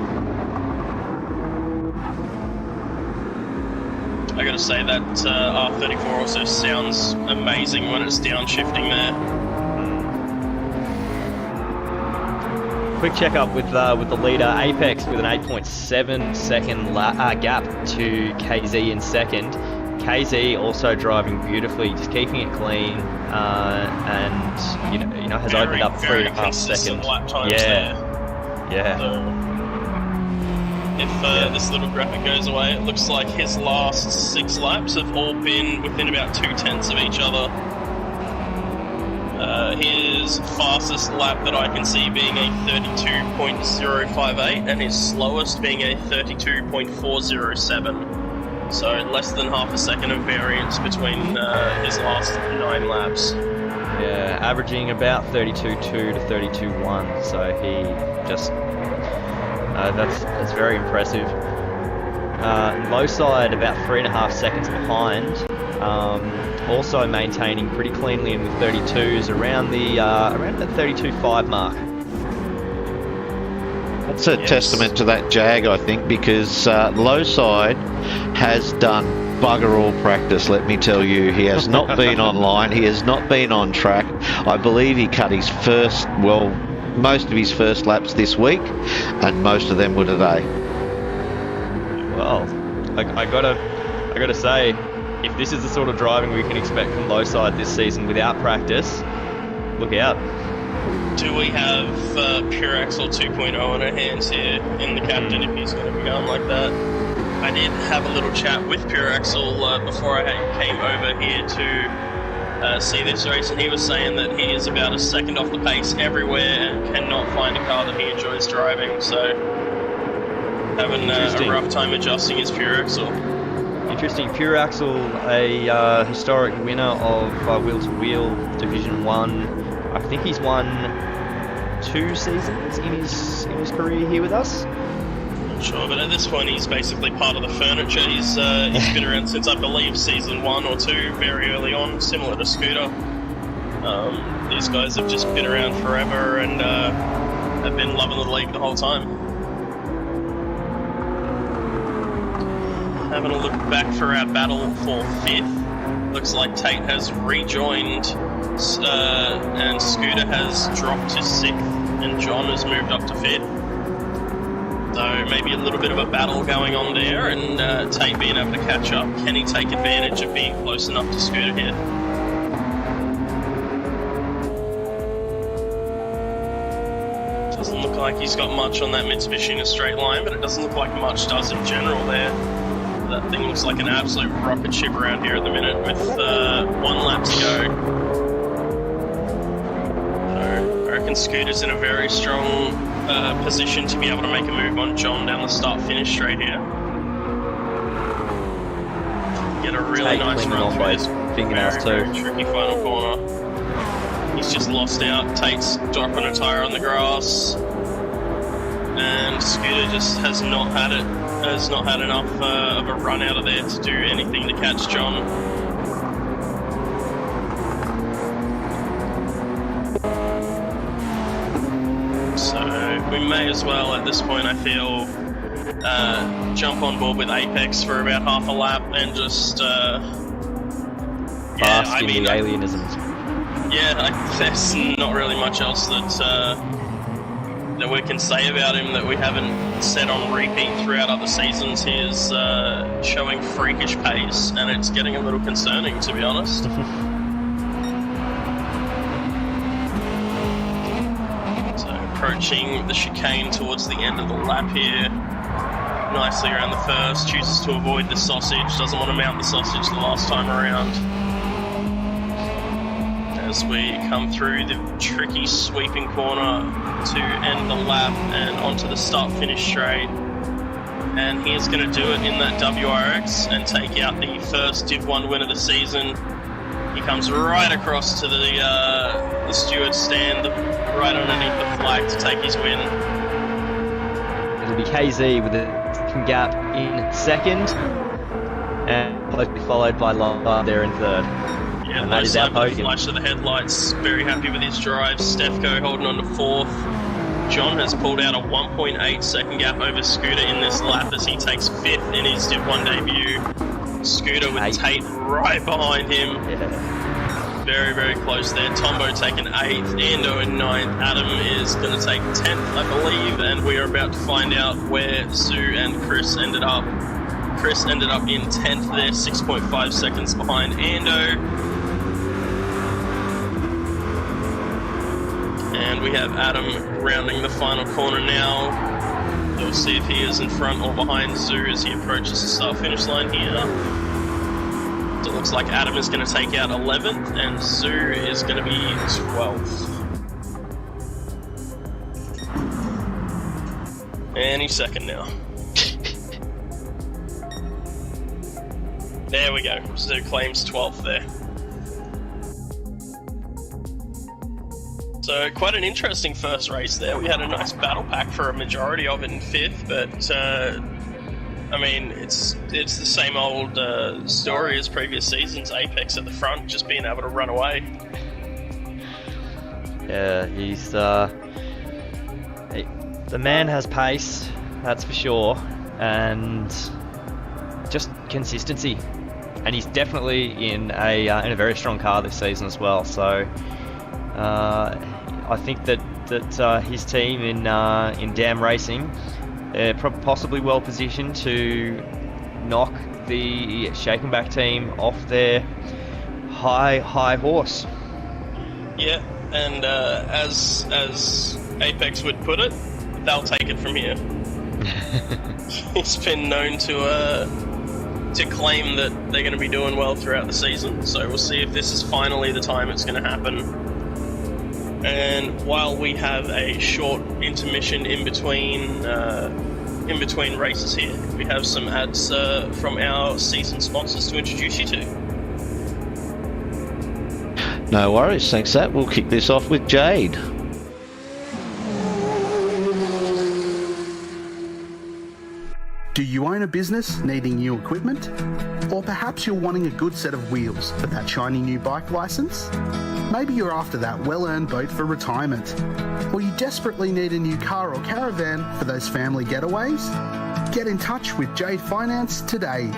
I gotta say that R34 also sounds amazing when it's downshifting there. Quick check up with the leader Apex with an 8.7 second gap to KZ in second. KZ also driving beautifully, just keeping it clean, and you know has opened up 3.5 seconds. Lap times yeah, there. yeah. So, if this little graphic goes away, it looks like his last 6 laps have all been within about 2/10 of each other. His fastest lap that I can see being a 32.058 and his slowest being a 32.407. So less than half a second of variance between his last 9 laps. Yeah, averaging about 32.2 to 32.1. So he just that's very impressive. Low side about 3.5 seconds behind. Also maintaining pretty cleanly in with 32s around the 32.5 mark. That's a testament to that Jag, I think, because low side has done bugger all practice, let me tell you. He has not been online, he has not been on track. I believe he cut his most of his first laps this week, and most of them were today. Well, I gotta say, if this is the sort of driving we can expect from low side this season without practice, look out. Do we have Pure Axle 2.0 on our hands here in the captain if he's going to be going like that? I did have a little chat with Pure Axle before I came over here to see this race, and he was saying that he is about a second off the pace everywhere and cannot find a car that he enjoys driving, so having a rough time adjusting his Pure Axle. Interesting. Pure Axle, a historic winner of Wheel to Wheel Division 1. I think he's won 2 seasons in his career here with us. Not sure, but at this point he's basically part of the furniture. He's been around since I believe season 1 or 2, very early on, similar to Scooter. These guys have just been around forever and have been loving the league the whole time. Having a look back for our battle for 5th, looks like Tate has rejoined and Scooter has dropped to 6th and John has moved up to 5th. So maybe a little bit of a battle going on there, and Tate being able to catch up. Can he take advantage of being close enough to Scooter here? Doesn't look like he's got much on that Mitsubishi in a straight line, but it doesn't look like much does in general there. That thing looks like an absolute rocket ship around here at the minute with 1 lap to go. So I reckon Scooter's in a very strong position to be able to make a move on John down the start-finish straight here. Get a really nice run through this very tricky final corner. He's just lost out. Tate's dropping a tyre on the grass. And Scooter just has not had enough of a run out of there to do anything to catch John. So we may as well at this point, I feel, jump on board with Apex for about half a lap and just bask in the alienisms. There's not really much else that we can say about him that we haven't said on repeat throughout other seasons. He is showing freakish pace, and it's getting a little concerning, to be honest. So approaching the chicane towards the end of the lap here. Nicely around the first, chooses to avoid the sausage, doesn't want to mount the sausage the last time around. As we come through the tricky sweeping corner to end the lap and onto the start-finish straight. And he is going to do it in that WRX and take out the first Div 1 win of the season. He comes right across to the steward's stand, right underneath the flag to take his win. It'll be KZ with a gap in second. and closely followed by Lombard there in third. Yeah, and that is our podium. Flash of the headlights. Very happy with his drive. Stefko holding on to fourth. John has pulled out a 1.8 second gap over Scooter in this lap as he takes fifth in his Div 1 debut. Scooter with Tate right behind him. Yeah. Very, very close there. Tombo taking 8th, Ando in 9th. Adam is going to take 10th, I believe, and we are about to find out where Sue and Chris ended up. Chris ended up in 10th there, 6.5 seconds behind Ando. And we have Adam rounding the final corner now. We'll see if he is in front or behind Zoo as he approaches the start-finish line here. So it looks like Adam is going to take out 11th and Zoo is going to be 12th. And he's second now. There we go. Zoo claims 12th there. So quite an interesting first race there. We had a nice battle pack for a majority of it in 5th, but I mean, it's the same old story as previous seasons. Apex at the front, just being able to run away. Yeah, he's the man has pace, that's for sure, and just consistency. And he's definitely in a very strong car this season as well. So I think that his team in Dam Racing, they're possibly well positioned to knock the Shakenback team off their high horse. Yeah, and as Apex would put it, they'll take it from here. He's been known to claim that they're going to be doing well throughout the season, so we'll see if this is finally the time it's going to happen. And while we have a short intermission in between races here, we have some ads from our season sponsors to introduce you to. No worries, thanks for that. We'll kick this off with Jade. Do you own a business needing new equipment? Or perhaps you're wanting a good set of wheels for that shiny new bike license? Maybe you're after that well-earned boat for retirement. Or you desperately need a new car or caravan for those family getaways? Get in touch with Jade Finance today.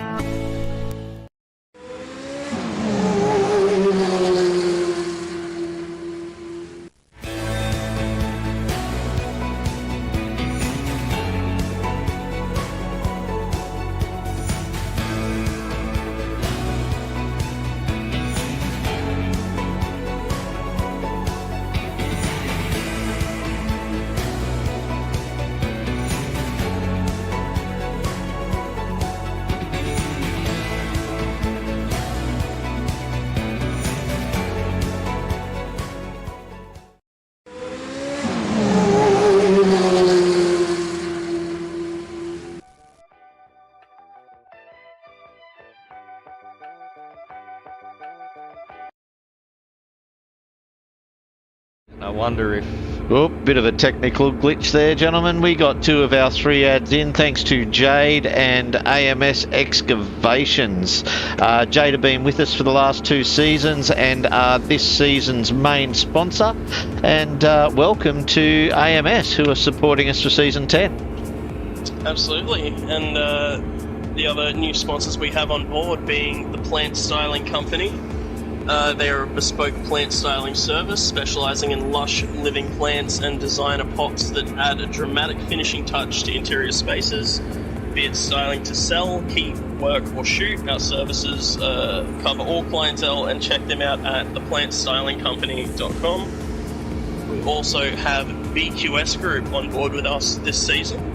I wonder if... Oh, bit of a technical glitch there, gentlemen. We got 2 of our 3 ads in, thanks to Jade and AMS Excavations. Jade have been with us for the last 2 seasons and are this season's main sponsor. And welcome to AMS, who are supporting us for season 10. Absolutely, and the other new sponsors we have on board being the Plant Styling Company. They're a bespoke plant styling service specialising in lush living plants and designer pots that add a dramatic finishing touch to interior spaces. Be it styling to sell, keep, work or shoot, our services cover all clientele, and check them out at theplantstylingcompany.com. We also have BQS Group on board with us this season.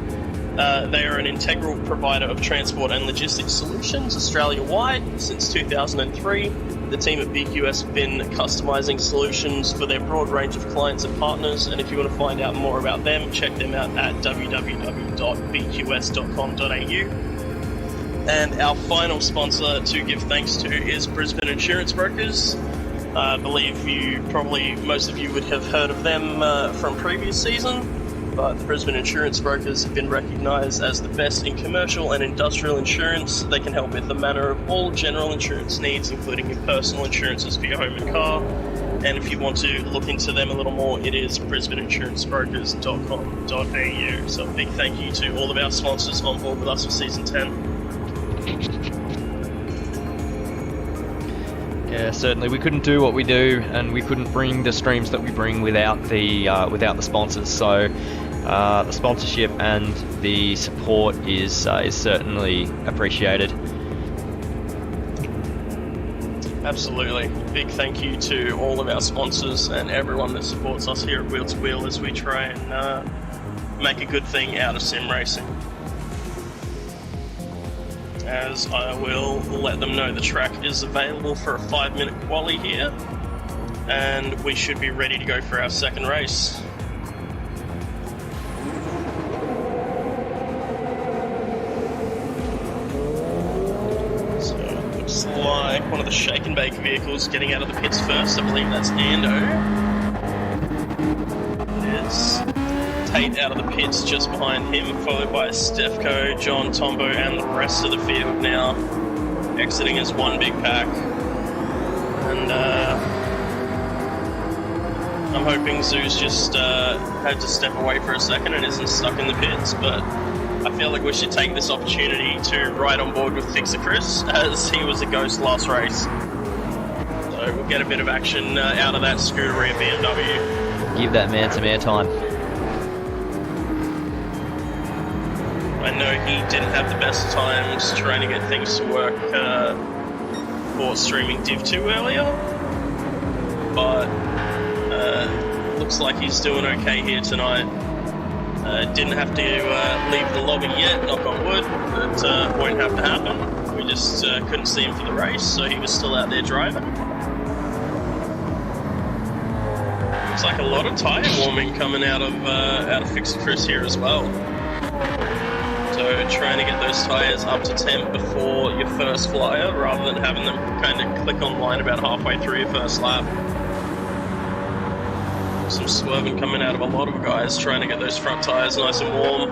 They are an integral provider of transport and logistics solutions Australia-wide since 2003. The team at BQS have been customising solutions for their broad range of clients and partners, and if you want to find out more about them, check them out at www.bqs.com.au. And our final sponsor to give thanks to is Brisbane Insurance Brokers. I believe most of you would have heard of them from previous season. but the Brisbane Insurance Brokers have been recognised as the best in commercial and industrial insurance. They can help with the manner of all general insurance needs, including your personal insurances for your home and car. And if you want to look into them a little more, it is brisbaneinsurancebrokers.com.au. So a big thank you to all of our sponsors on board with us for Season 10. Yeah, certainly. We couldn't do what we do, and we couldn't bring the streams that we bring without the sponsors. So the sponsorship and the support is certainly appreciated. Absolutely. Big thank you to all of our sponsors and everyone that supports us here at Wheel to Wheel as we try and make a good thing out of sim racing. As I will let them know, the track is available for a 5-minute quali here, and we should be ready to go for our second race. So it looks like one of the shake and bake vehicles getting out of the pits first. I believe that's Ando. It's Tate out of the pits just behind him, followed by Stefko, John, Tombo, and the rest of the field now exiting as one big pack. And I'm hoping Zeus just had to step away for a second and isn't stuck in the pits, but I feel like we should take this opportunity to ride on board with Fixer Chris, as he was a ghost last race. So we'll get a bit of action out of that Scuderia BMW. Give that man some airtime. I know he didn't have the best times trying to get things to work for streaming Div 2 earlier, but looks like he's doing okay here tonight. Didn't have to leave the lobby yet, knock on wood. That won't have to happen. We just couldn't see him for the race, so he was still out there driving. Looks like a lot of tyre warming coming out of Fixer Chris here as well. So trying to get those tyres up to temp before your first flyer, rather than having them kind of click online about halfway through your first lap. Some swerving coming out of a lot of guys trying to get those front tyres nice and warm.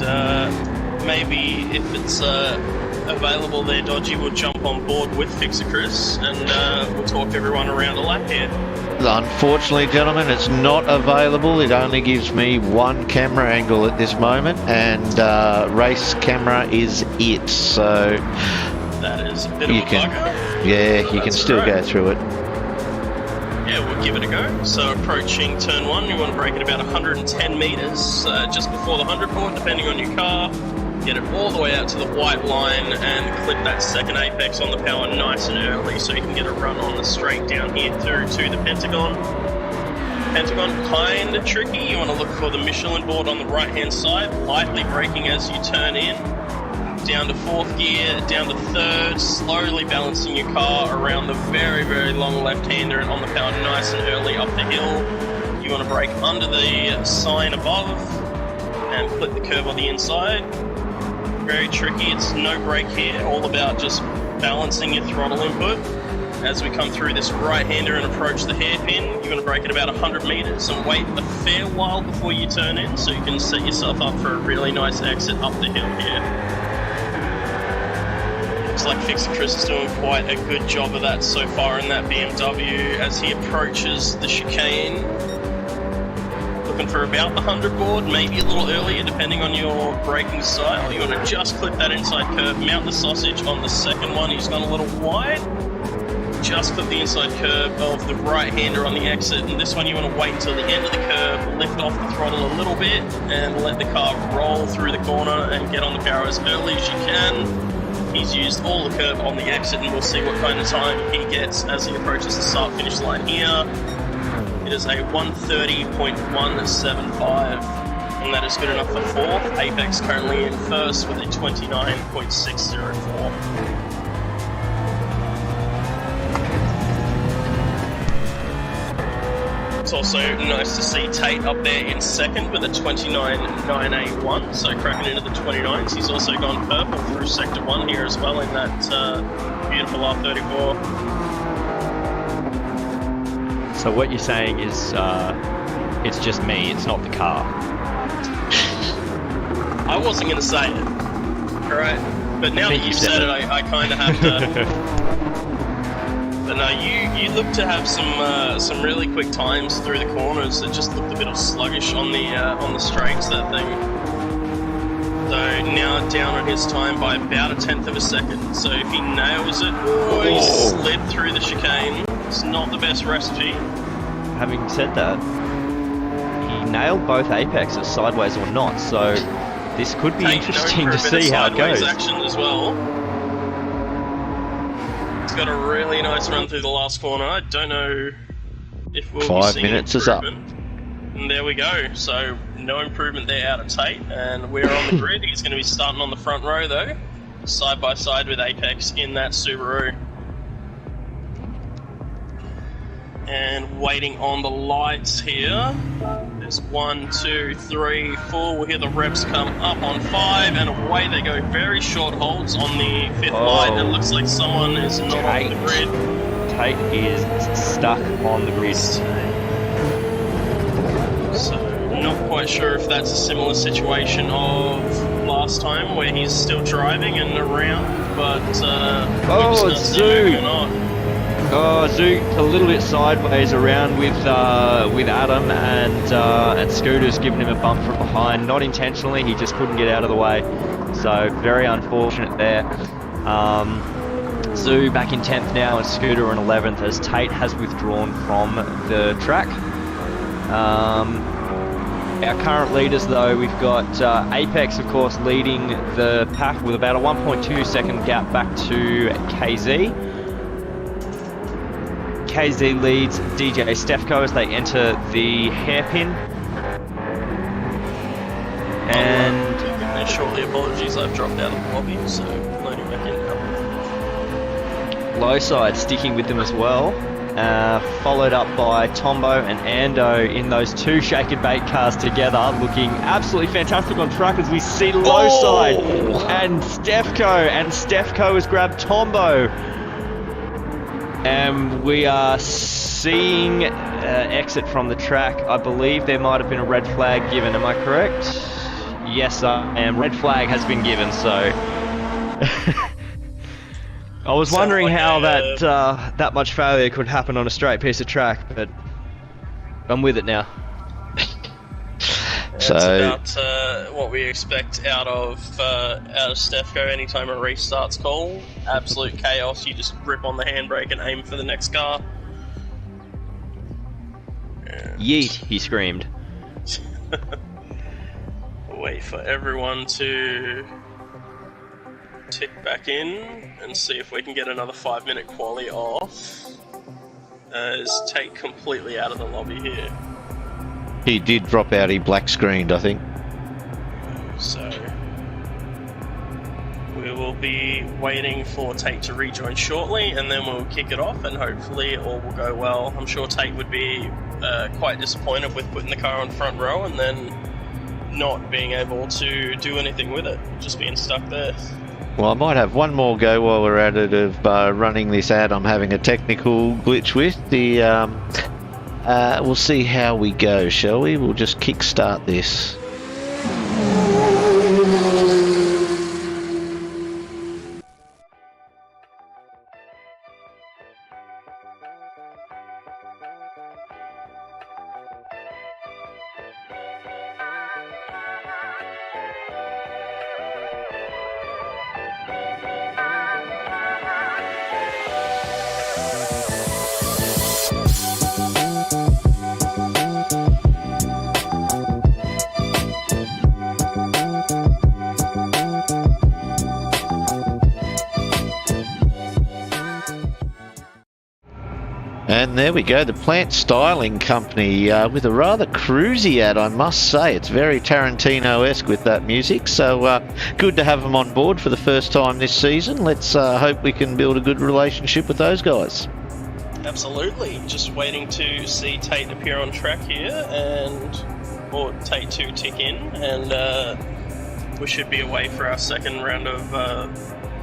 And maybe if it's available there, Dodgy will jump on board with Fixer Chris, and we'll talk everyone around a lap here. Unfortunately, gentlemen, it's not available. It only gives me one camera angle at this moment, and race camera is it. So that is a bit of a bugger. Yeah, you can still go through it. Yeah, we'll give it a go. So approaching turn 1, you want to brake at about 110 metres, just before the 100 board, depending on your car. Get it all the way out to the white line and clip that second apex on the power nice and early, so you can get a run on the straight down here through to the Pentagon. Pentagon, kind of tricky. You want to look for the Michelin board on the right hand side, lightly braking as you turn in. Down to 4th gear, down to 3rd, slowly balancing your car around the very, very long left-hander and on the power nice and early up the hill. You want to brake under the sign above and flip the curve on the inside. Very tricky. It's no brake here, all about just balancing your throttle input. As we come through this right-hander and approach the hairpin, you're going to brake at about 100 metres and wait a fair while before you turn in, so you can set yourself up for a really nice exit up the hill here. Looks like Fixer Chris is doing quite a good job of that so far in that BMW as he approaches the chicane. Looking for about the 100 board, maybe a little earlier depending on your braking style. You want to just clip that inside curve, mount the sausage on the second one. He's gone a little wide. Just clip the inside curve of the right-hander on the exit, and this one you want to wait until the end of the curve, lift off the throttle a little bit and let the car roll through the corner and get on the power as early as you can. He's used all the curve on the exit, and we'll see what kind of time he gets as he approaches the start-finish line here. It is a 130.175, and that is good enough for 4th. Apex currently in 1st with a 29.604. It's also nice to see Tate up there in 2nd with a 29.981, so cracking into the 29s. He's also gone purple through Sector 1 here as well in that beautiful R34. So what you're saying is it's just me, it's not the car. I wasn't going to say it, alright? But now that you've said it, I kind of have to. But no, you look to have some really quick times through the corners. It just looked a bit sluggish on the straights, that thing. So now down on his time by about 1/10 of a second. So if he nails it, he slid through the chicane. It's not the best recipe. Having said that, he nailed both apexes, sideways or not. So this could be interesting to see how it goes. Action as well. It's got a really nice run through the last corner. I don't know if we'll be 5 seeing minutes is up. And there we go. So no improvement there out of Tate, and we're on the grid. He's going to be starting on the front row though, side by side with Apex in that Subaru. And waiting on the lights here. There's 1, 2, 3, 4. We'll hear the reps come up on 5, and away they go. Very short holds on the 5th light. It looks like someone is not on the grid. Tate is stuck on the grid. So, not quite sure if that's a similar situation of last time where he's still driving and around, but Zoo! Zoo a little bit sideways around with Adam, and Scooter's giving him a bump from behind. Not intentionally, he just couldn't get out of the way. So very unfortunate there. Zoo back in 10th now, and Scooter in 11th as Tate has withdrawn from the track. Our current leaders though, we've got Apex of course leading the pack with about a 1.2 second gap back to KZ. KZ leads DJ Stefko as they enter the hairpin. And shortly, apologies, I've dropped out of the lobby, so loading back in now. Low side sticking with them as well. Followed up by Tombo and Ando in those two shaken bait cars together, looking absolutely fantastic on track as we see low side and Stefko has grabbed Tombo, and we are seeing exit from the track. I believe there might have been a red flag given, am I correct? Yes, I am. Red flag has been given, so I was wondering how that much failure could happen on a straight piece of track, but I'm with it now. So that's about what we expect out of Stefko anytime a restart's called. Absolute chaos. You just grip on the handbrake and aim for the next car. And Yeet, he screamed. Wait for everyone to tick back in and see if we can get another 5-minute quali off. As Tate completely out of the lobby here. He did drop out, he black screened, I think. So we will be waiting for Tate to rejoin shortly, and then we'll kick it off, and hopefully all will go well. I'm sure Tate would be quite disappointed with putting the car on front row and then not being able to do anything with it, just being stuck there. Well, I might have one more go while we're at it of running this ad I'm having a technical glitch with. We'll see how we go, shall we? We'll just kickstart this. And there we go, the Plant Styling Company with a rather cruisy ad, I must say. It's very Tarantino-esque with that music, so good to have them on board for the first time this season. Let's hope we can build a good relationship with those guys. Absolutely, just waiting to see Tate appear on track here, or Tate to tick in, and we should be away for our second round of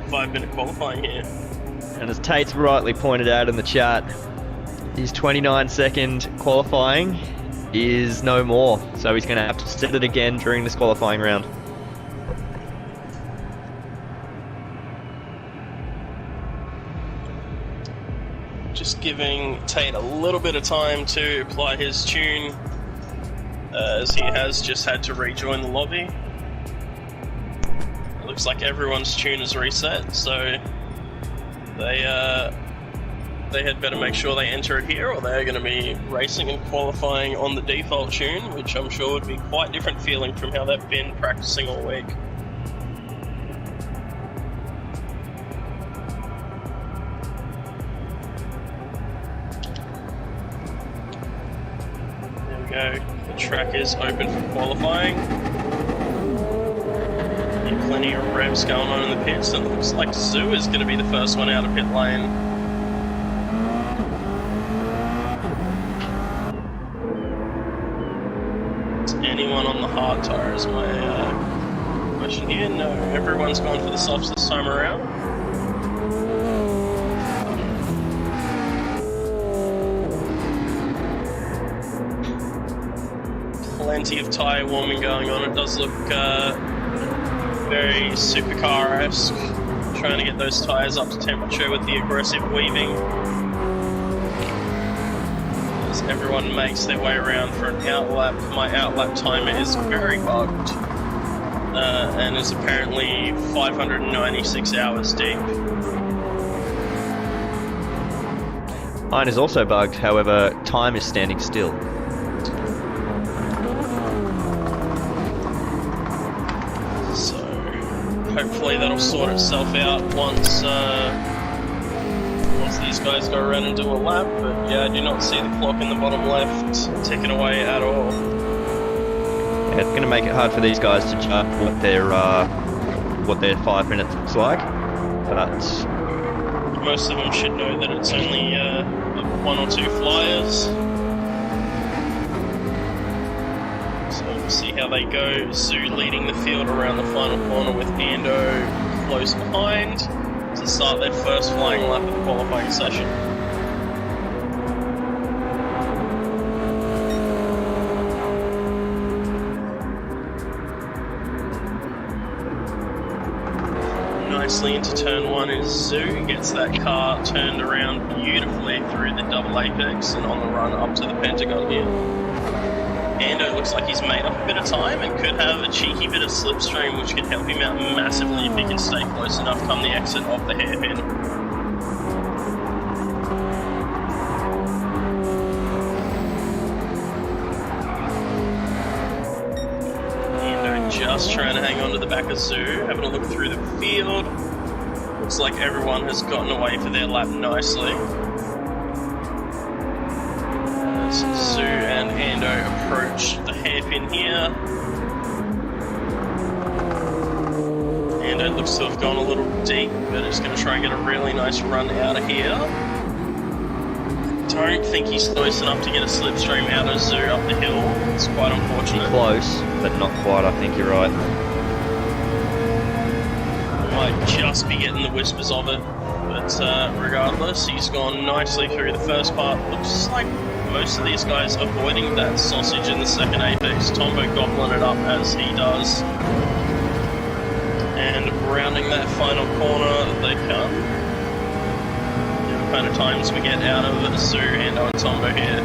5-minute qualifying here. And as Tate's rightly pointed out in the chat, His 29-second qualifying is no more, so he's going to have to set it again during this qualifying round. Just giving Tate a little bit of time to apply his tune, as he has just had to rejoin the lobby. It looks like everyone's tune is reset, so they had better make sure they enter it here, or they're going to be racing and qualifying on the default tune, which I'm sure would be quite different feeling from how they've been practicing all week. There we go. The track is open for qualifying. Plenty of revs going on in the pits, and it looks like Zoo is going to be the first one out of pit lane. Anyone on the hard tyre is my question here. No, everyone's gone for the softs this time around. Plenty of tyre warming going on. It does look very supercar-esque, trying to get those tyres up to temperature with the aggressive weaving. As everyone makes their way around for an outlap. My outlap timer is very bugged, and is apparently 596 hours deep. Mine is also bugged, however, time is standing still. So hopefully that'll sort itself out once these guys go around and do a lap. But yeah, I do not see the clock in the bottom left ticking away at all. Yeah, it's going to make it hard for these guys to judge what their 5 minutes looks like. But most of them should know that it's only 1 or 2 flyers. So we'll see how they go. Zoo leading the field around the final corner with Ando close behind to start their first flying lap of the qualifying session. Nicely into turn 1 is Zoo, gets that car turned around beautifully through the double apex and on the run up to the Pentagon here. Ando looks like he's made up a bit of time and could have a cheeky bit of slipstream, which could help him out massively if he can stay close enough come the exit of the hairpin. Ando just trying to hang on to the back of Zoo, having a look through the field. Looks like everyone has gotten away for their lap nicely. Zoo and Ando approach the hairpin here. Ando looks to have gone a little deep, but he's going to try and get a really nice run out of here. Don't think he's close enough to get a slipstream out of Zoo up the hill. It's quite unfortunate. close, but not quite, I think you're right. Might just be getting the whispers of it, but regardless, he's gone nicely through the first part. Looks like most of these guys avoiding that sausage in the second apex. Tombo gobbling it up as he does. And rounding that final corner, they come. The kind of times we get out of Zoo, Ando and Tombo here.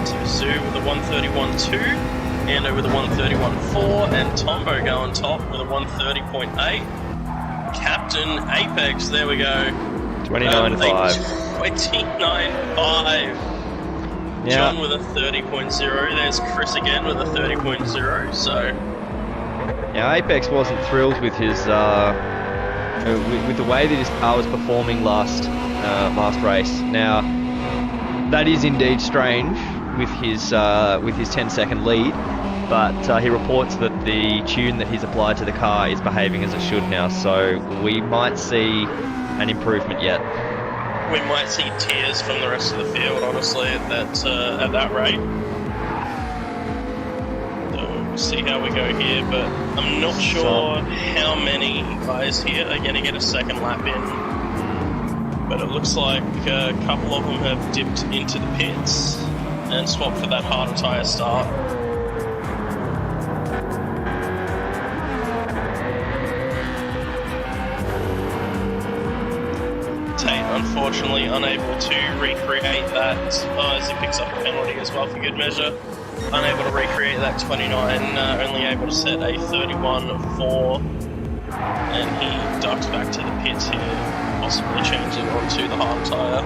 So Zoo with a 131.2, Ando with a 131.4, and Tombo going top with a 130.8. Captain Apex, there we go. 29.5. 29.5. Yeah. John with a 30.0. There's Chris again with a 30.0. So Yeah, Apex wasn't thrilled with his with the way that his car was performing last race. Now, that is indeed strange with his 10-second lead, but he reports that the tune that he's applied to the car is behaving as it should now. So we might see an improvement yet. we might see tears from the rest of the field, honestly, at that rate. We'll see how we go here, but I'm not sure how many guys here are going to get a second lap in. But it looks like a couple of them have dipped into the pits and swapped for that harder tyre start. Tate unfortunately unable to recreate that as he picks up a penalty as well for good measure. Unable to recreate that 29, only able to set a 31.4, and he ducks back to the pits here, possibly changing onto the hard tyre.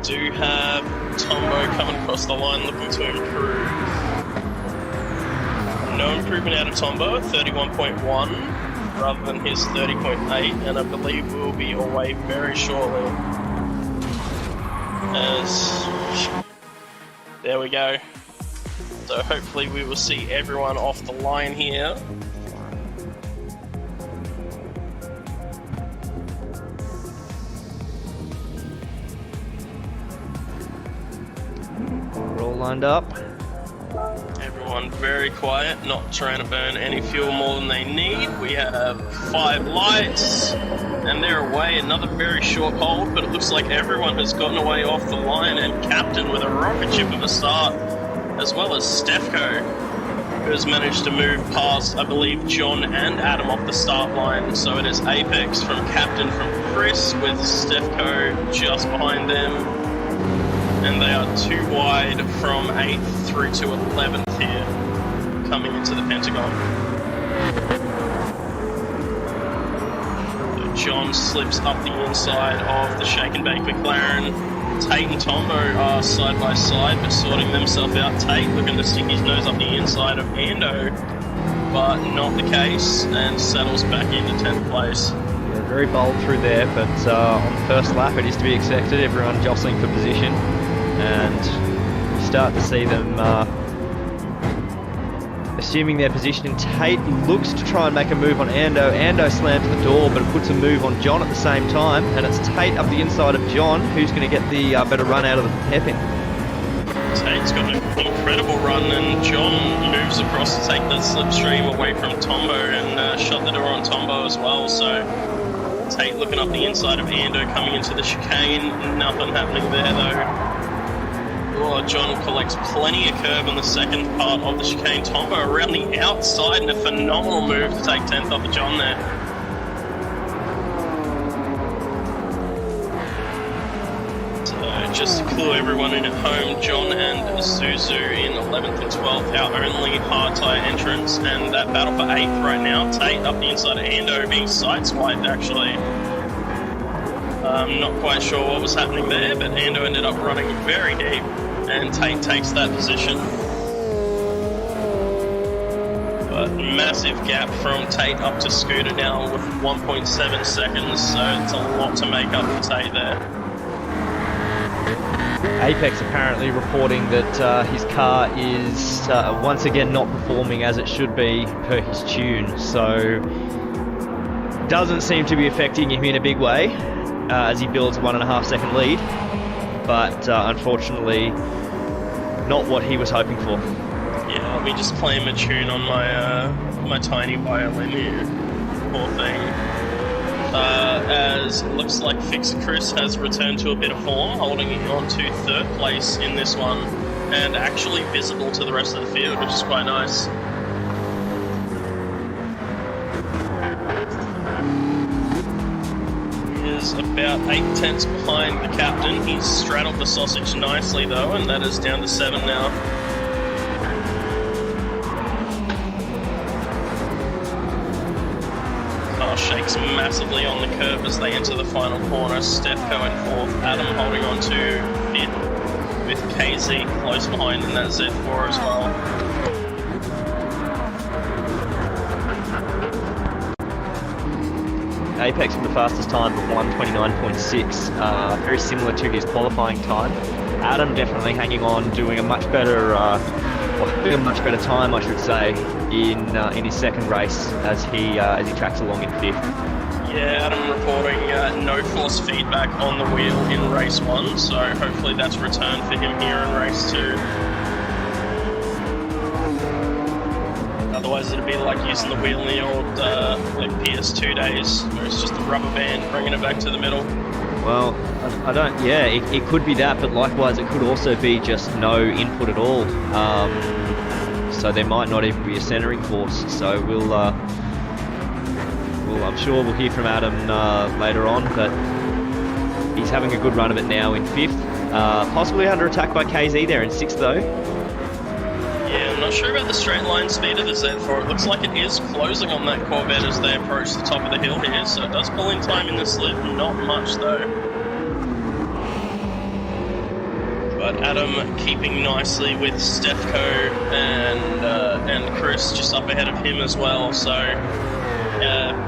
Do have Tombo coming across the line looking to improve. No improvement out of Tombo at 31.1 rather than his 30.8, and I believe we'll be away very shortly. As there we go. So hopefully we will see everyone off the line here. We're all lined up. Everyone very quiet, not trying to burn any fuel more than they need. We have 5 lights, and they're away. Another very short hold, but it looks like everyone has gotten away off the line, and Captain with a rocket ship of a start, as well as Stefko, who has managed to move past, I believe, John and Adam off the start line. So it is Apex from Captain from Chris, with Stefko just behind them. And they are 2 wide from 8th through to 11th here, coming into the Pentagon. So John slips up the inside of the Shake and Bake McLaren. Tate and Tombo are side by side, but sorting themselves out. Tate looking to stick his nose up the inside of Ando, but not the case, and settles back into 10th place. Yeah, very bold through there, but on the first lap it is to be expected. Everyone jostling for position, and you start to see them assuming their position. Tate looks to try and make a move on Ando. Ando slams the door, but it puts a move on John at the same time, and it's Tate up the inside of John who's going to get the better run out of the hairpin. Tate's got an incredible run, and John moves across to take that slipstream away from Tombo and shut the door on Tombo as well. So Tate looking up the inside of Ando coming into the chicane. Nothing happening there though. Oh, John collects plenty of curb in the second part of the chicane. Tombo around the outside, and a phenomenal move to take 10th off of John there. So just to clue everyone in at home, John and Zuzu in 11th and 12th, our only hard tyre entrance, and that battle for 8th right now. Tate up the inside of Ando, being sideswiped actually. Not quite sure what was happening there, but Ando ended up running very deep, and Tate takes that position. But massive gap from Tate up to Scooter now with 1.7 seconds, so it's a lot to make up for Tate there. Apex apparently reporting that his car is once again not performing as it should be per his tune, so doesn't seem to be affecting him in a big way as he builds a 1.5 second lead, but unfortunately not what he was hoping for. Yeah, let me just play him a tune on my tiny violin here. Poor thing. As looks like Fixer Chris has returned to a bit of form, holding on to 3rd place in this one, and actually visible to the rest of the field, which is quite nice. He is about 8 tenths behind the captain. He's straddled the sausage nicely though, and that is down to 7 now. Shakes massively on the curb as they enter the final corner. Stefko in 4th, Adam holding on to it with KZ close behind in that Z4 as well. Apex with the fastest time of 1:29.6, very similar to his qualifying time. Adam definitely hanging on, doing a much better time, I should say, in his second race as he tracks along in 5th. Yeah, Adam reporting no force feedback on the wheel in race 1, so hopefully that's returned for him here in race 2. Otherwise, it'd be like using the wheel in the old like PS2 days, where it's just the rubber band bringing it back to the middle. Well, I don't. Yeah, it could be that, but likewise, it could also be just no input at all. So there might not even be a centering force. So we'll I'm sure we'll hear from Adam later on, but he's having a good run of it now in 5th. Possibly under attack by KZ there in 6th though. Yeah, I'm not sure about the straight line speed of the Z4. It looks like it is closing on that Corvette as they approach the top of the hill here, so it does pull in time in the slip. Not much though. But Adam keeping nicely with Stefko and Chris just up ahead of him as well, so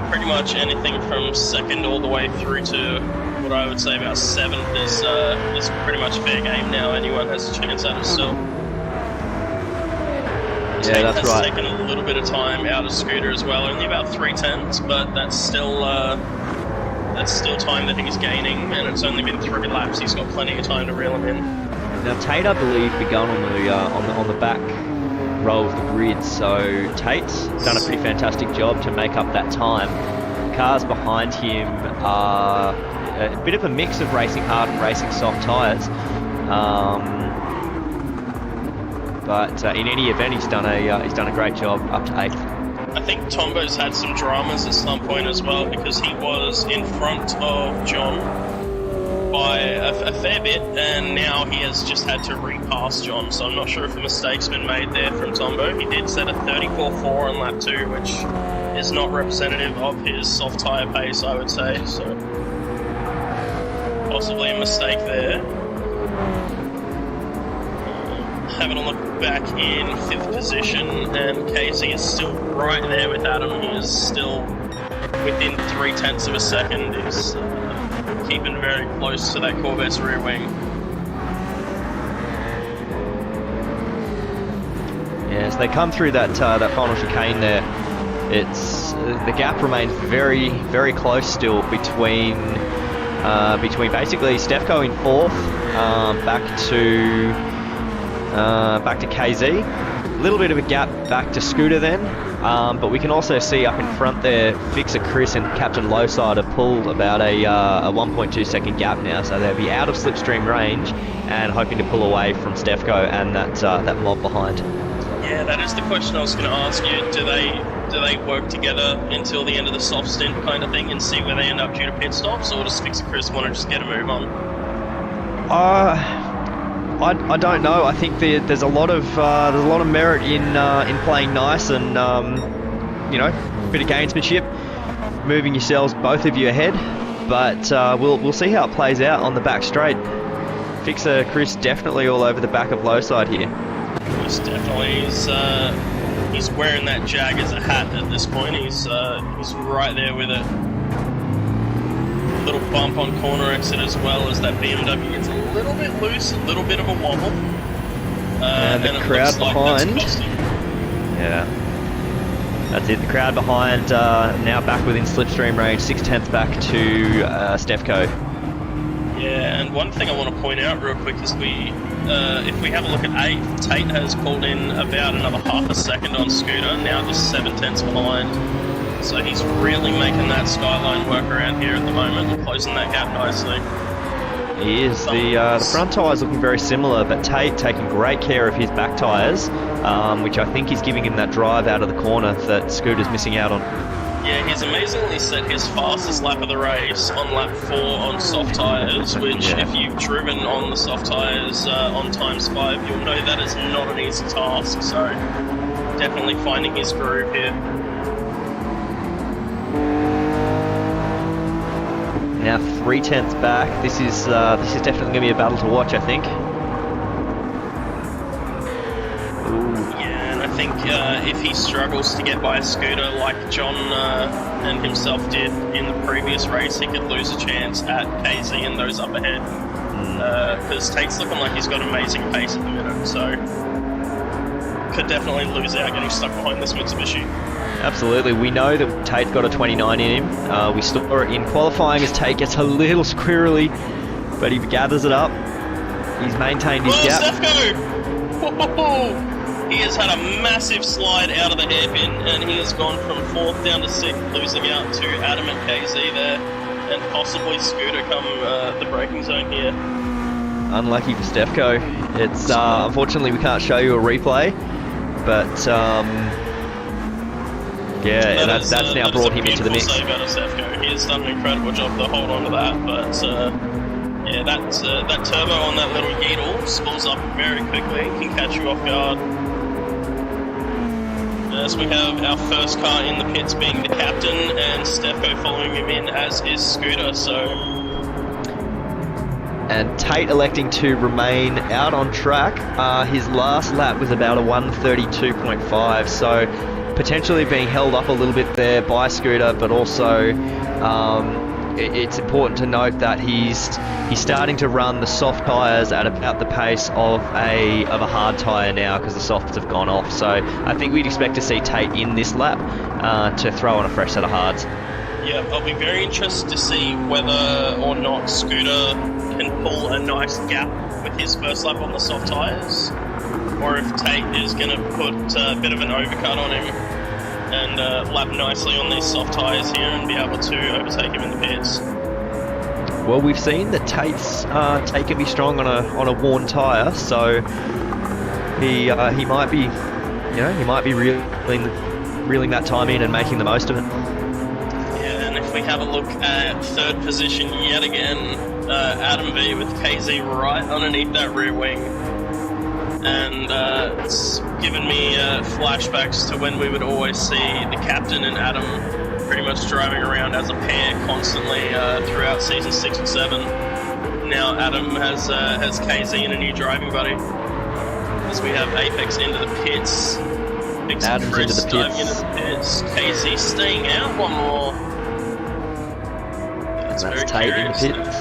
pretty much anything from 2nd all the way through to what I would say about 7th is pretty much fair game now. Anyone has a chance at it still. Yeah, that's right. Taken a little bit of time out of Scooter as well, only about 3/10, but that's still time that he's gaining, and it's only been 3 laps. He's got plenty of time to reel him in. Now Tate, I believe, begun on the back row of the grid, so Tate's done a pretty fantastic job to make up that time. Cars behind him are a bit of a mix of racing hard and racing soft tyres. But in any event, he's done a great job up to 8th. I think Tombo's had some dramas at some point as well, because he was in front of John by a fair bit, and now he has just had to repass John, so I'm not sure if a mistake's been made there from Tombo. He did set a 34.4 on lap 2, which is not representative of his soft tyre pace, I would say, so possibly a mistake there. Having a look back in 5th position, and Casey is still right there with Adam. He is still within 0.3 of a second. He's keeping very close to that Corvette's rear wing. Yeah, as they come through that final chicane there, it's the gap remains very, very close still between basically Stefko in 4th, back to KZ. A little bit of a gap back to Scooter then, but we can also see up in front there, Fixer Chris and Captain Lowside have pulled about a 1.2 second gap now, so they'll be out of slipstream range and hoping to pull away from Stefko and that mob behind. Yeah, that is the question I was going to ask you. Do they work together until the end of the soft stint kind of thing and see where they end up due to pit stops, or does Fixer Chris want to just get a move on? I don't know. I think there's a lot of merit in playing nice and a bit of gamesmanship, moving yourselves both of you ahead. But we'll see how it plays out on the back straight. Fixer Chris definitely all over the back of low side here. He's definitely he's wearing that Jag as a hat at this point. He's right there with it. Little bump on corner exit as well as that BMW gets a little bit loose, a little bit of a wobble. And the crowd behind. Yeah, that's it. The crowd behind now back within slipstream range, 0.6 back to Stefko. Yeah, and one thing I want to point out real quick is if we have a look at 8th, Tate has pulled in about another half a second on Scooter, now just 0.7 behind. So he's really making that skyline work around here at the moment and closing that gap nicely. He is. The front tyres looking very similar, but Tate taking great care of his back tyres, which I think is giving him that drive out of the corner that Scooter's missing out on. Yeah, he's amazingly set his fastest lap of the race on lap 4 on soft tyres, which if you've driven on the soft tyres on ×5, you'll know that is not an easy task, so definitely finding his groove here. Now 0.3 back. This is definitely going to be a battle to watch, I think. Yeah, and I think if he struggles to get by a Scooter like John and himself did in the previous race, he could lose a chance at KZ and those up ahead. Because Tate's looking like he's got amazing pace at the minute, so could definitely lose out getting stuck behind this Mitsubishi. Absolutely. We know that Tate's got a 29 in him. We saw it in qualifying as Tate gets a little squirrely, but he gathers it up. He's maintained his gap. Stefko! he has had a massive slide out of the hairpin, and he has gone from 4th down to 6th, losing out to Adam and KZ there, and possibly Scooter come the braking zone here. Unlucky for Stefko. It's unfortunately we can't show you a replay, but yeah, that's now brought him into the mix. Save out of Stefko. He has done an incredible job to hold on to that, but yeah, that turbo on that little Yeetle spools up very quickly, can catch you off guard. As we have our first car in the pits being the captain, and Stefko following him in, as is Scooter, so... And Tate electing to remain out on track. His last lap was about a 1:32.5, so potentially being held up a little bit there by Scooter, but also it's important to note that he's starting to run the soft tyres at about the pace of a hard tyre now, because the softs have gone off. So I think we'd expect to see Tate in this lap to throw on a fresh set of hards. Yeah, I'll be very interested to see whether or not Scooter can pull a nice gap with his first lap on the soft tyres, or if Tate is going to put a bit of an overcut on him and lap nicely on these soft tyres here and be able to overtake him in the pits. Well, we've seen that Tate can be strong on a worn tyre, so he might be, he might be reeling that time in and making the most of it. Yeah, and if we have a look at 3rd position yet again, Adam V with KZ right underneath that rear wing. And it's given me flashbacks to when we would always see the captain and Adam pretty much driving around as a pair constantly throughout season 6 and 7. Now Adam has KZ in a new driving buddy. As we have Apex into the pits, Adam's into the diving into the pits, KZ staying out one more. That's very Tate in the curious. pits.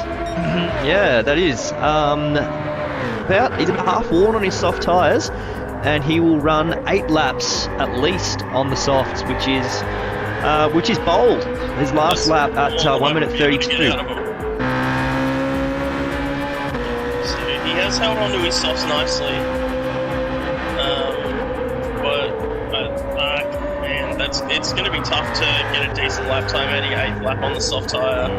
Yeah, that is. He's about half worn on his soft tyres, and he will run 8 laps at least on the softs, which is bold. His last lap at 1:32. So he has held on to his softs nicely, but man, it's going to be tough to get a decent lap time at the 8th lap on the soft tyre.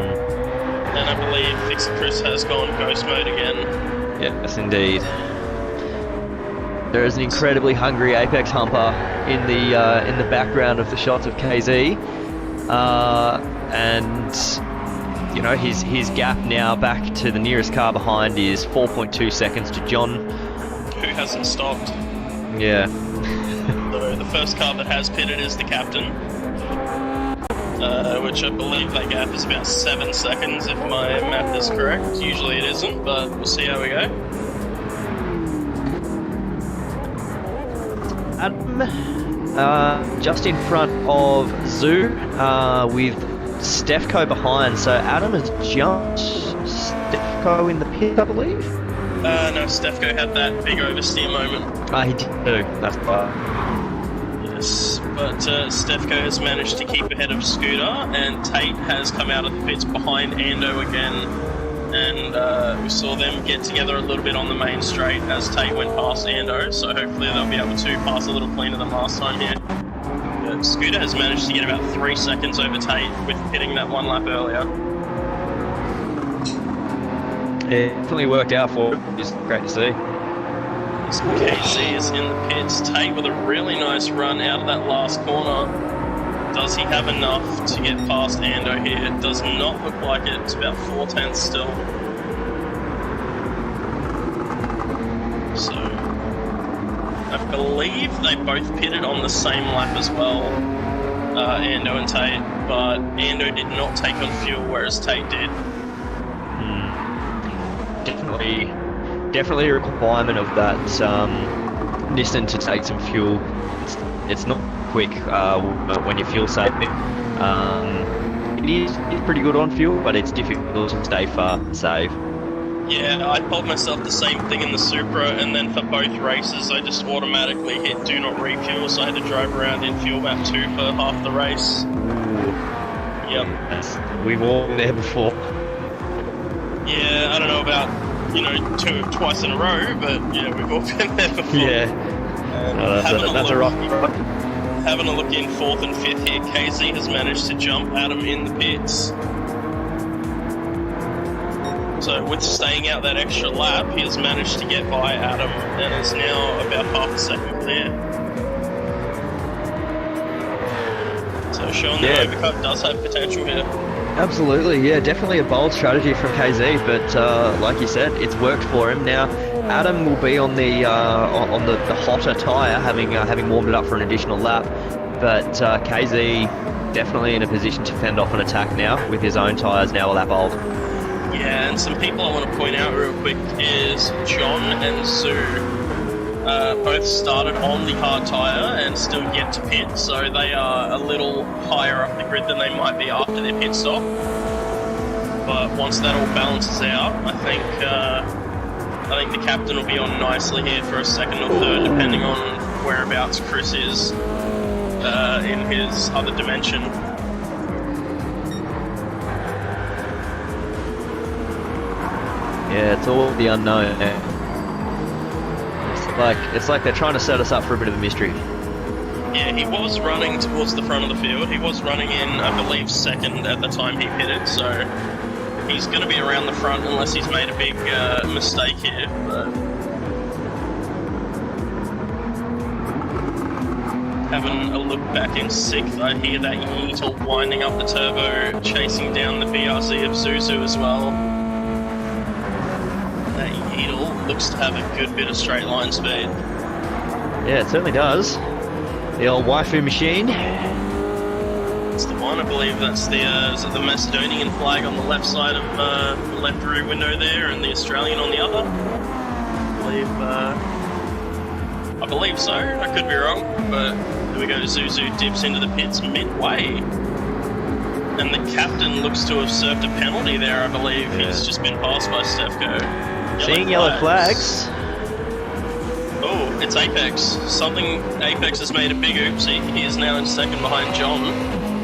And I believe Fixer Chris has gone ghost mode again. Yes, indeed. There is an incredibly hungry Apex Humper in the background of the shots of KZ, and his gap now back to the nearest car behind is 4.2 seconds to John, who hasn't stopped. Yeah. So the first car that has pitted is the captain, which I believe that gap is about 7 seconds if my math is correct. Usually it isn't, but we'll see how we go. Adam, just in front of Zoo, with Stefko behind. So Adam has jumped Stefko in the pit, I believe. No, Stefko had that big oversteer moment. He did too. That's right. Yes, but Stefko has managed to keep ahead of Scooter, and Tate has come out of the pits behind Ando again. And we saw them get together a little bit on the main straight as Tate went past Ando, so hopefully they'll be able to pass a little cleaner than last time here. But Scooter has managed to get about 3 seconds over Tate with pitting that 1 lap earlier. It definitely worked out for him. It's great to see. KZ is in the pits. Tate with a really nice run out of that last corner. Does he have enough to get past Ando here? It does not look like it. It's about 4/10 still. So, I believe they both pitted on the same lap as well, Ando and Tate, but Ando did not take on fuel, whereas Tate did. Definitely a requirement of that Nissan to take some fuel. It's not quick when you're fuel saving. It's pretty good on fuel, but it's difficult to stay far and save. Yeah, I told myself the same thing in the Supra, and then for both races I just automatically hit do not refuel, so I had to drive around in fuel map 2 for half the race. Yep. We've all been there before. Yeah, I don't know about, twice in a row, but yeah, we've all been there before. Yeah. And Oh, that's a rock. having a look in 4th and 5th here, KZ has managed to jump Adam in the pits. So with staying out that extra lap, he has managed to get by Adam and is now about half a second clear. So showing the overcut does have potential here. Absolutely, yeah, definitely a bold strategy from KZ, but like you said, it's worked for him. Now, Adam will be on the hotter tyre, having warmed it up for an additional lap, but KZ definitely in a position to fend off an attack now with his own tyres now a lap old. Yeah, and some people I want to point out real quick is John and Zoo both started on the hard tyre and still yet to pit, so they are a little higher up the grid than they might be after their pit stop. But once that all balances out, I think the captain will be on nicely here for a second or third, depending on whereabouts Chris is in his other dimension. Yeah, it's all the unknown. It's like they're trying to set us up for a bit of a mystery. Yeah, he was running towards the front of the field. He was running in, I believe, second at the time he pitted, so he's going to be around the front unless he's made a big mistake here. But having a look back in 6th, I hear that Yeetle winding up the turbo, chasing down the BRZ of Zuzu as well. That Yeetle looks to have a good bit of straight line speed. Yeah, it certainly does. The old waifu machine. It's the one, I believe that's the is it the Macedonian flag on the left side of the left rear window there, and the Australian on the other. I believe so. I could be wrong, but there we go. Zuzu dips into the pits midway, and the captain looks to have served a penalty there. I believe he's just been passed by Stefko. Seeing yellow flags. Oh, it's Apex. Apex has made a big oopsie. He is now in second behind John,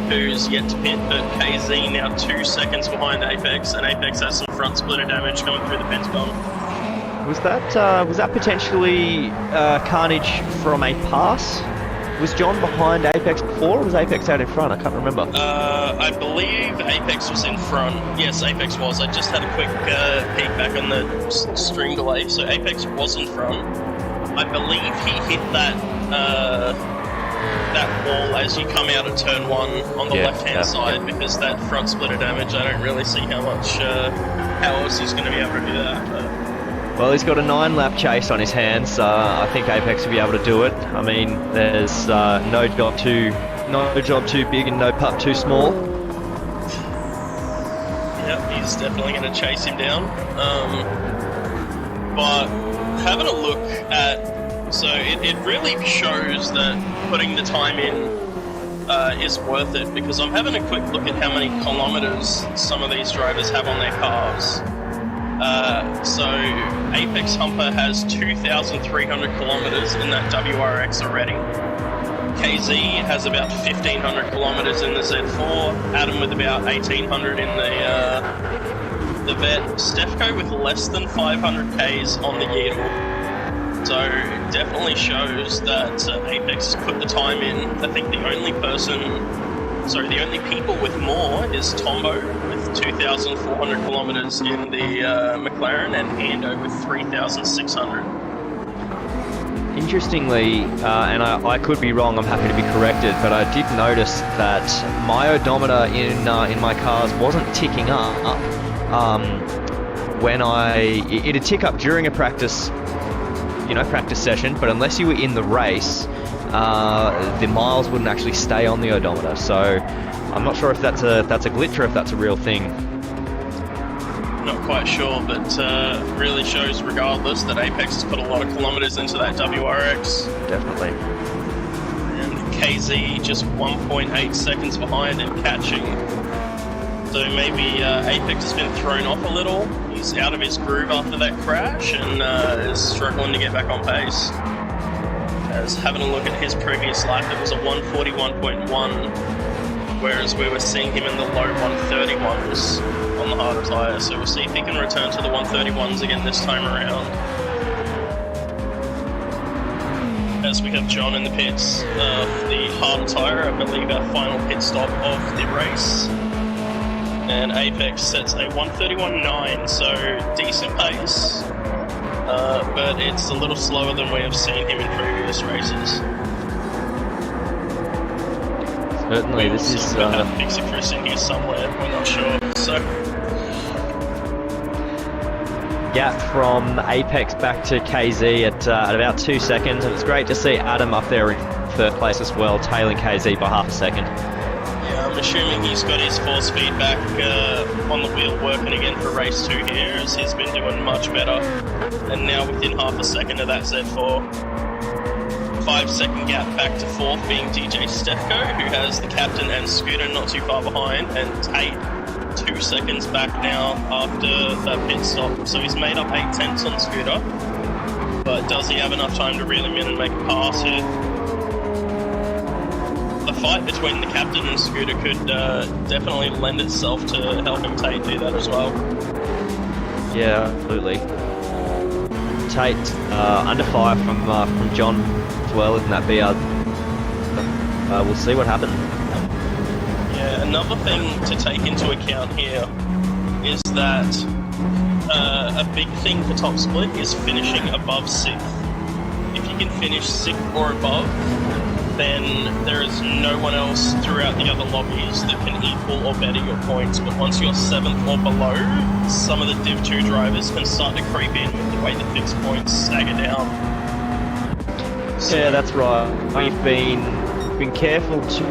who's yet to pit, but KZ now 2 seconds behind Apex, and Apex has some front splitter damage coming through the pits bomb. Was that potentially carnage from a pass? Was John behind Apex before, or was Apex out in front? I can't remember. I believe Apex was in front. Yes, Apex was. I just had a quick peek back on the string delay, so Apex was in front. I believe he hit that wall as you come out of turn 1 on the left-hand side, because that front splitter damage, I don't really see how else he's going to be able to do that. But. Well, he's got a 9-lap chase on his hands. I think Apex will be able to do it. I mean, there's no job too big and no pup too small. Yep, he's definitely going to chase him down. But having a look at, so it really shows that putting the time in is worth it, because I'm having a quick look at how many kilometers some of these drivers have on their cars. So Apex Humper has 2,300 kilometers in that WRX already. KZ has about 1,500 kilometers in the Z4. Adam with about 1,800 in the Vet. Stefko with less than 500 Ks on the Yeetle. So it definitely shows that Apex has put the time in. I think the only people with more is Tombo with 2,400 kilometers in the McLaren, and Ando with 3,600. Interestingly, and I could be wrong, I'm happy to be corrected, but I did notice that my odometer in my cars wasn't ticking up when it'd tick up during a practice session, but unless you were in the race, the miles wouldn't actually stay on the odometer. So I'm not sure if that's a glitch or if that's a real thing. Not quite sure, but really shows regardless that Apex has put a lot of kilometers into that WRX. Definitely. And KZ just 1.8 seconds behind and catching. So maybe Apex has been thrown off a little. He's out of his groove after that crash and is struggling to get back on pace. As having a look at his previous lap, it was a 141.1, whereas we were seeing him in the low 131s on the harder tyre. So we'll see if he can return to the 131s again this time around. as we have John in the pits, the hard tyre, I believe our final pit stop of the race. And Apex sets a 1:31.9, so decent pace, but it's a little slower than we have seen him in previous races. Certainly, this is... We'll have Pixie Chris in here somewhere, we're not sure, so... Gap from Apex back to KZ at about 2 seconds, and it's great to see Adam up there in third place as well, tailing KZ by half a second. Yeah, I'm assuming he's got his force feedback on the wheel working again for race 2 here, as he's been doing much better. And now within half a second of that Z4. 5 second gap back to fourth, being DJ Stefko, who has the captain and Scooter not too far behind, and Tate 2 seconds back now after that pit stop. So he's made up 8 tenths on Scooter, but does he have enough time to reel him in and make a pass here? The fight between the captain and Scooter could definitely lend itself to helping Tate do that as well. Yeah, absolutely. Tate under fire from John as well in that BR. We'll see what happens. Yeah, another thing to take into account here is that a big thing for top split is finishing above 6th. If you can finish 6th or above, then there is no one else throughout the other lobbies that can equal or better your points. But once you're 7th or below, some of the Div 2 drivers can start to creep in with the way the fixed points stagger down. So, yeah, that's right. We've been careful to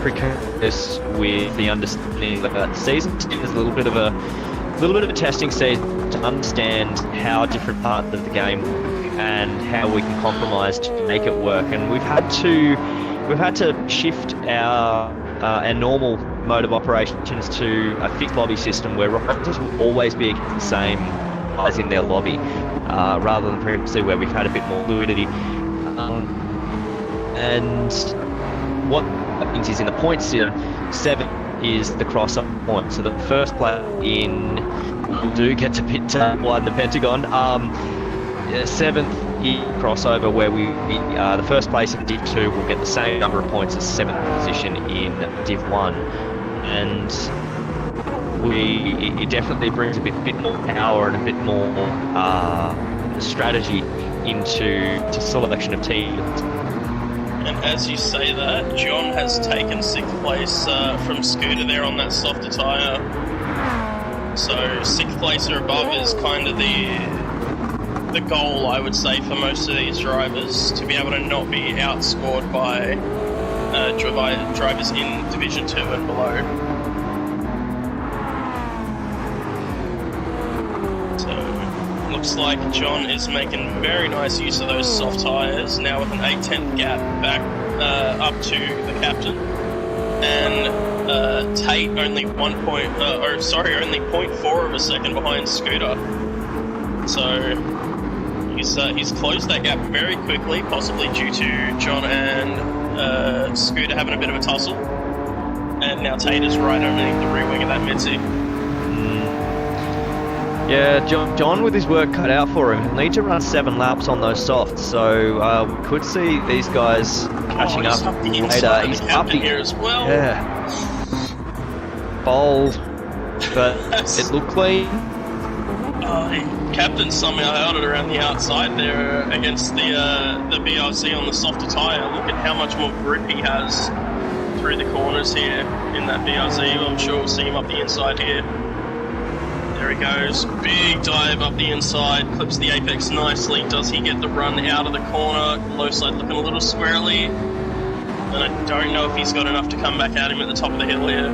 precaution with the understanding that season 10 is a little bit of a testing season to understand how different parts of the game and how we can compromise to make it work. And we've had to shift our normal mode of operations to a fixed lobby system where riders will always be the same as in their lobby, rather than previously where we've had a bit more fluidity. And what that means is in the points system, 7 is the crossover point. So the first player in will do get to pit widen the Pentagon. 7th crossover where the first place in Div 2 will get the same number of points as 7th position in Div 1, and it definitely brings a bit more power and a bit more strategy into selection of teams. And as you say that, John has taken 6th place from Scooter there on that softer tyre. So 6th place or above is kind of the goal, I would say, for most of these drivers, to be able to not be outscored by drivers in Division 2 and below. So, looks like John is making very nice use of those soft tyres, now with an 8/10 gap back up to the captain. And Tate only only 0.4 of a second behind Scooter. So he's closed that gap very quickly, possibly due to John and Scooter having a bit of a tussle. And now Tate is right underneath the rear wing of that Mitzi. Yeah, John with his work cut out for him. He'll need to run 7 laps on those softs, so we could see these guys catching up the later. He's up here as well. Yeah. Bold, but it looked clean. Captain somehow held it around the outside there against the BRZ on the softer tyre. Look at how much more grip he has through the corners here in that BRZ. I'm sure we'll see him up the inside here. There he goes. Big dive up the inside. Clips the apex nicely. Does he get the run out of the corner? Low side looking a little squirrely. And I don't know if he's got enough to come back at him at the top of the hill here.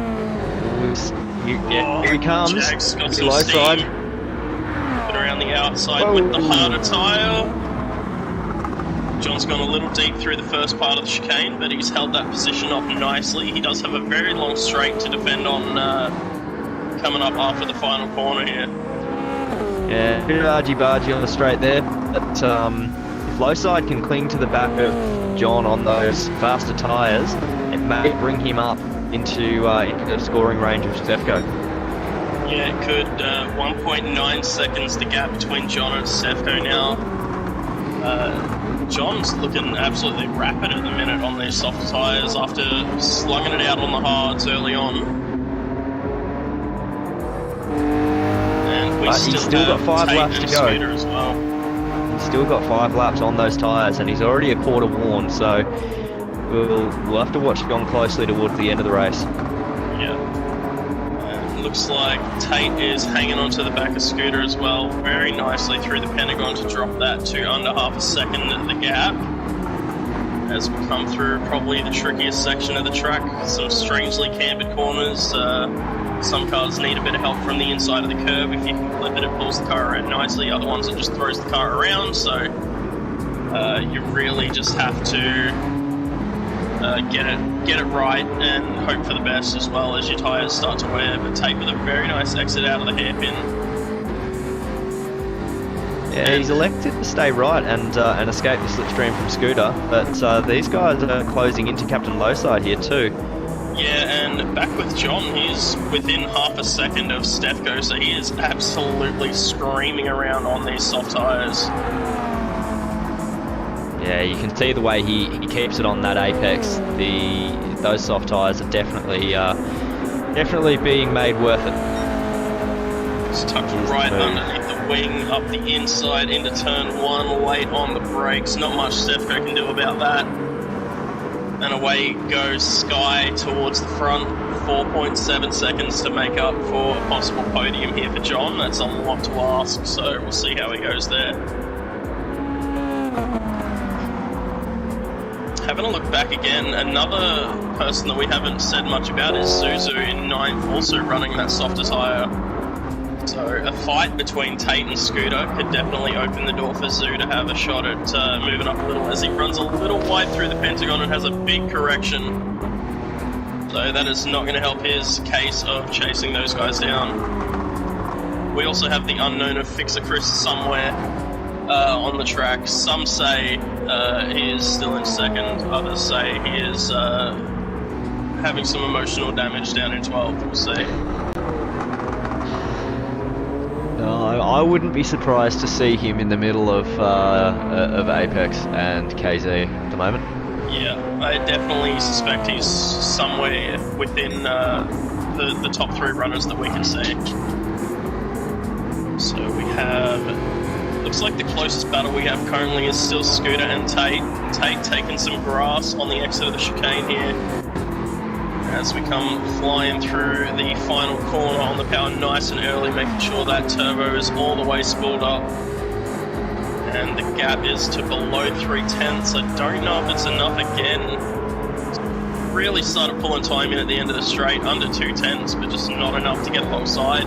Here he comes. Jack's got some low steam. side. Around the outside with the harder tyre. John's gone a little deep through the first part of the chicane, but he's held that position up nicely. He does have a very long straight to defend on coming up after the final corner here. Yeah, a bit of argy-bargy on the straight there, but if low side can cling to the back of John on those faster tyres, it may bring him up into the scoring range of Stefko. Yeah, it could. 1.9 seconds the gap between John and Stefko now. John's looking absolutely rapid at the minute on these soft tyres after slugging it out on the hards early on. And we He's still got 5 laps to go. Scooter as well. He's still got 5 laps on those tyres, and he's already a quarter worn, so we'll have to watch John closely towards the end of the race. Yeah. Looks like Tate is hanging onto the back of Scooter as well, very nicely through the Pentagon to drop that to under half a second at the gap. As we come through probably the trickiest section of the track, some strangely cambered corners. Some cars need a bit of help from the inside of the curb. If you can clip it, it pulls the car around nicely. Other ones, it just throws the car around. So you really just have to get it right and hope for the best as well as your tyres start to wear. But Tate with a very nice exit out of the hairpin. Yeah, he's elected to stay right and escape the slipstream from Scooter, but these guys are closing into Captain Lowside here too. Yeah, and back with John, he's within half a second of Stefko, so he is absolutely screaming around on these soft tyres. Yeah, you can see the way he keeps it on that apex. Those soft tyres are definitely being made worth it. It's tucked right underneath the wing, up the inside into turn 1, late on the brakes. Not much Stefko can do about that. And away goes Sky towards the front. 4.7 seconds to make up for a possible podium here for John. That's a lot to ask, so we'll see how he goes there. Having a look back again, another person that we haven't said much about is Zuzu in 9th, also running that softer tyre. So a fight between Tate and Scooter could definitely open the door for Zoo to have a shot at moving up a little as he runs a little wide through the Pentagon and has a big correction. So that is not going to help his case of chasing those guys down. We also have the unknown of Fixer Chris somewhere on the track. Some say he is still in 2nd, others say he is having some emotional damage down in 12th. We'll see. No, I wouldn't be surprised to see him in the middle of Apex and KZ at the moment. Yeah, I definitely suspect he's somewhere within the top 3 runners that we can see. So we have... Looks like the closest battle we have currently is still Scooter and Tate. Tate taking some grass on the exit of the chicane here. As we come flying through the final corner on the power nice and early, making sure that turbo is all the way spooled up. And the gap is to below 3/10. I don't know if it's enough again. Really started pulling time in at the end of the straight, under 2/10, but just not enough to get alongside.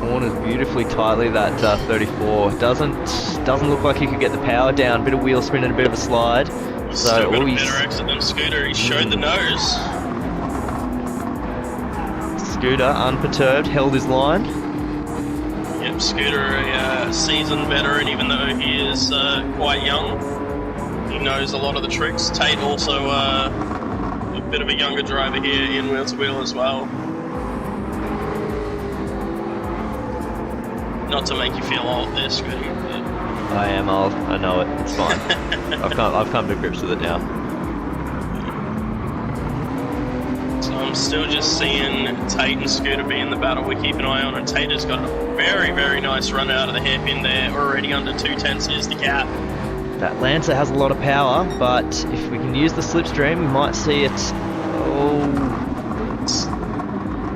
Corners beautifully tightly, that 34. Doesn't look like he could get the power down. Bit of wheel spin and a bit of a slide. So still got a better exit than Scooter. He showed the nose. Scooter, unperturbed, held his line. Yep, Scooter, a seasoned veteran, even though he is quite young. He knows a lot of the tricks. Tate also a bit of a younger driver here in wheel to wheel as well. Not to make you feel old there, Scooter. But... I am old. I know it. It's fine. I've come to grips with it now. So I'm still just seeing Tate and Scooter be in the battle we keep an eye on, and Tate has got a very, very nice run out of the hairpin there. Already under 2/10 is the gap. That Lancer has a lot of power, but if we can use the slipstream, we might see it. Oh,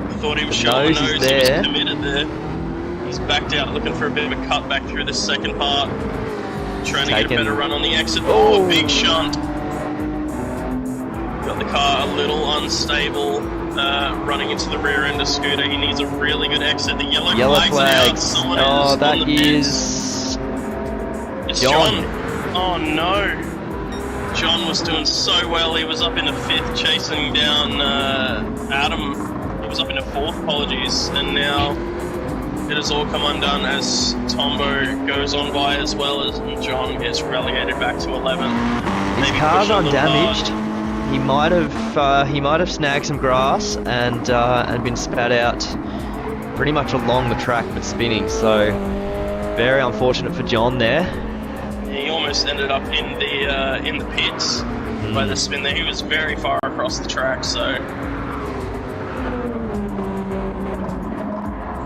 I thought he was showing the nose. He was there. committed there. He's backed out, looking for a bit of a cut back through the second part. Trying to get a better run on the exit. Oh, a big shunt. Got the car a little unstable, running into the rear end of Scooter. He needs a really good exit. The yellow flag's out. Someone is that on the is... It's John. Oh no. John was doing so well. He was up in the 5th, chasing down Adam. He was up in the 4th, apologies. And now... it has all come undone as Tombo goes on by as well as John gets relegated back to 11. His car's undamaged. He might have snagged some grass and been spat out pretty much along the track but spinning. So very unfortunate for John there. almost ended up in the pits by the spin there. He was very far across the track, so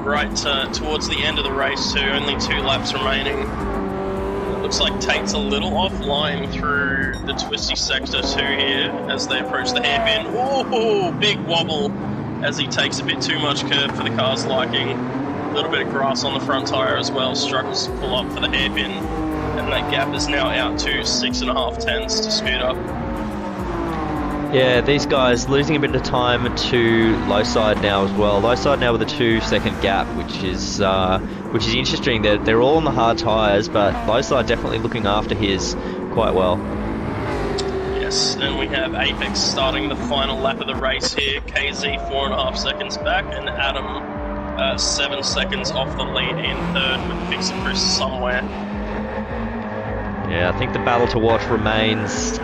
right towards the end of the race too, only 2 laps remaining. It looks like Tate's a little offline through the twisty sector too here as they approach the hairpin. Ooh, big wobble as he takes a bit too much curb for the car's liking. A little bit of grass on the front tyre as well, struggles to pull up for the hairpin, and that gap is now out to 6.5 tenths to Scooter. Yeah, these guys losing a bit of time to low side now as well. Low side now with a 2-second gap, which is interesting. They're all on the hard tyres, but low side definitely looking after his quite well. Yes, and we have Apex starting the final lap of the race here. KZ 4.5 seconds back, and Adam 7 seconds off the lead in third with Fixer Chris somewhere. Yeah, I think the battle to watch remains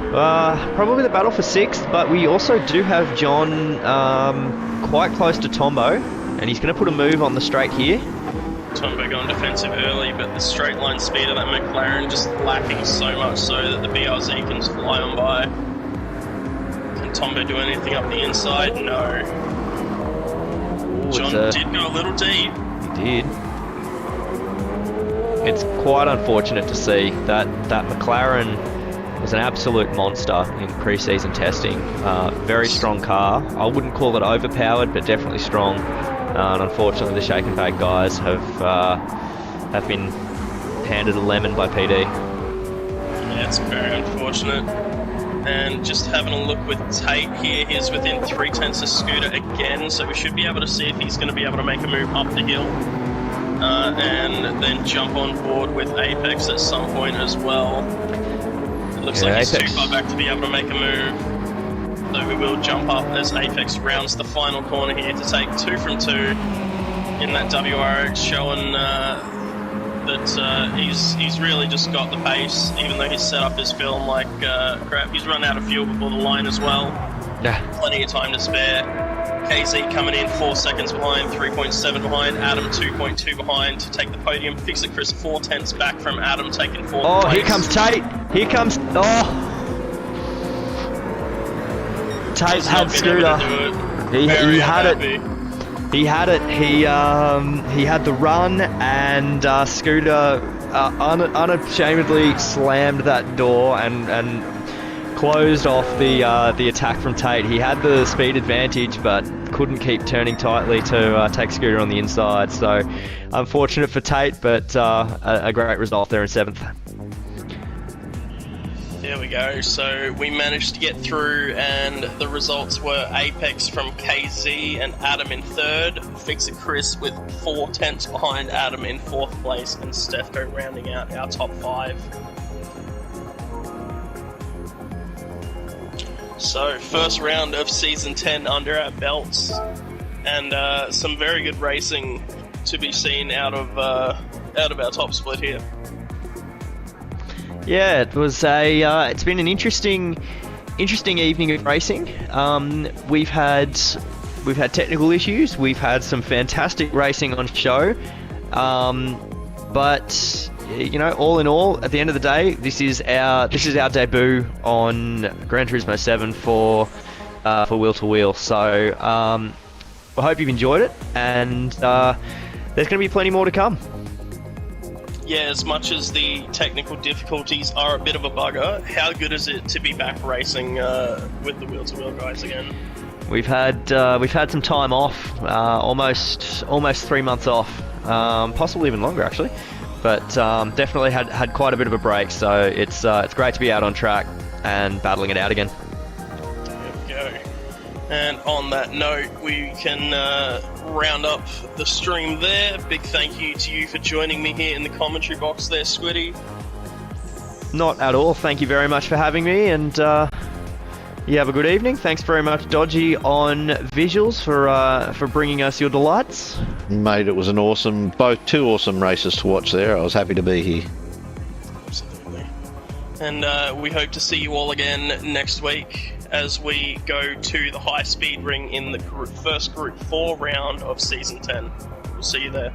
probably the battle for 6th, but we also do have John quite close to Tombo, and he's going to put a move on the straight here. Tombo going defensive early, but the straight line speed of that McLaren just lacking so much so that the BRZ can fly on by. Can Tombo do anything up the inside? No. Ooh, John did go a little deep. He did. It's quite unfortunate to see that McLaren was an absolute monster in pre-season testing. Very strong car. I wouldn't call it overpowered, but definitely strong. And unfortunately, the Shake and Bake guys have been handed a lemon by PD. Yeah, it's very unfortunate. And just having a look with Tate here, he's within 3 tenths of Scooter again, so we should be able to see if he's going to be able to make a move up the hill. And then jump on board with Apex at some point as well. It looks like he's Apex too far back to be able to make a move. So we will jump up as Apex rounds the final corner here to take 2 from 2 in that WRX, showing that he's really just got the pace, even though he's set up his film like crap. He's run out of fuel before the line as well. Yeah. Plenty of time to spare. KZ coming in 4 seconds behind, 3.7 behind, Adam 2.2 behind to take the podium. Fixer Chris 4 tenths back from Adam, taking 4th place. Oh, here comes Tate. Here comes... Oh! Tate had Scooter. He had it. He had it. He had the run, and Scooter unashamedly slammed that door and closed off the attack from Tate. He had the speed advantage, but couldn't keep turning tightly to take Scooter on the inside. So unfortunate for Tate, but a great result there in 7th. There we go. So we managed to get through, and the results were Apex from KZ and Adam in 3rd, Fixer Chris with 4 tenths behind Adam in 4th place, and Stefko rounding out our top 5. So first round of season 10 under our belts, and some very good racing to be seen out of our top split here. Yeah, it was it's been an interesting evening of racing. We've had technical issues. We've had some fantastic racing on show. But you know, all in all, at the end of the day, this is our debut on Gran Turismo 7 for Wheel to Wheel. So I hope you've enjoyed it, and there's going to be plenty more to come. Yeah, as much as the technical difficulties are a bit of a bugger, how good is it to be back racing with the Wheel to Wheel guys again? We've had some time off, almost 3 months off, possibly even longer actually, but definitely had quite a bit of a break. So it's great to be out on track and battling it out again. There we go. And on that note, we can round up the stream there. Big thank you to you for joining me here in the commentary box there, Squiddy. Not at all. Thank you very much for having me, and you have a good evening. Thanks very much, Dodgy, on visuals for bringing us your delights. Mate, it was two awesome races to watch there. I was happy to be here. Absolutely. And we hope to see you all again next week as we go to the high-speed ring in the first Group 4 round of Season 10. We'll see you there.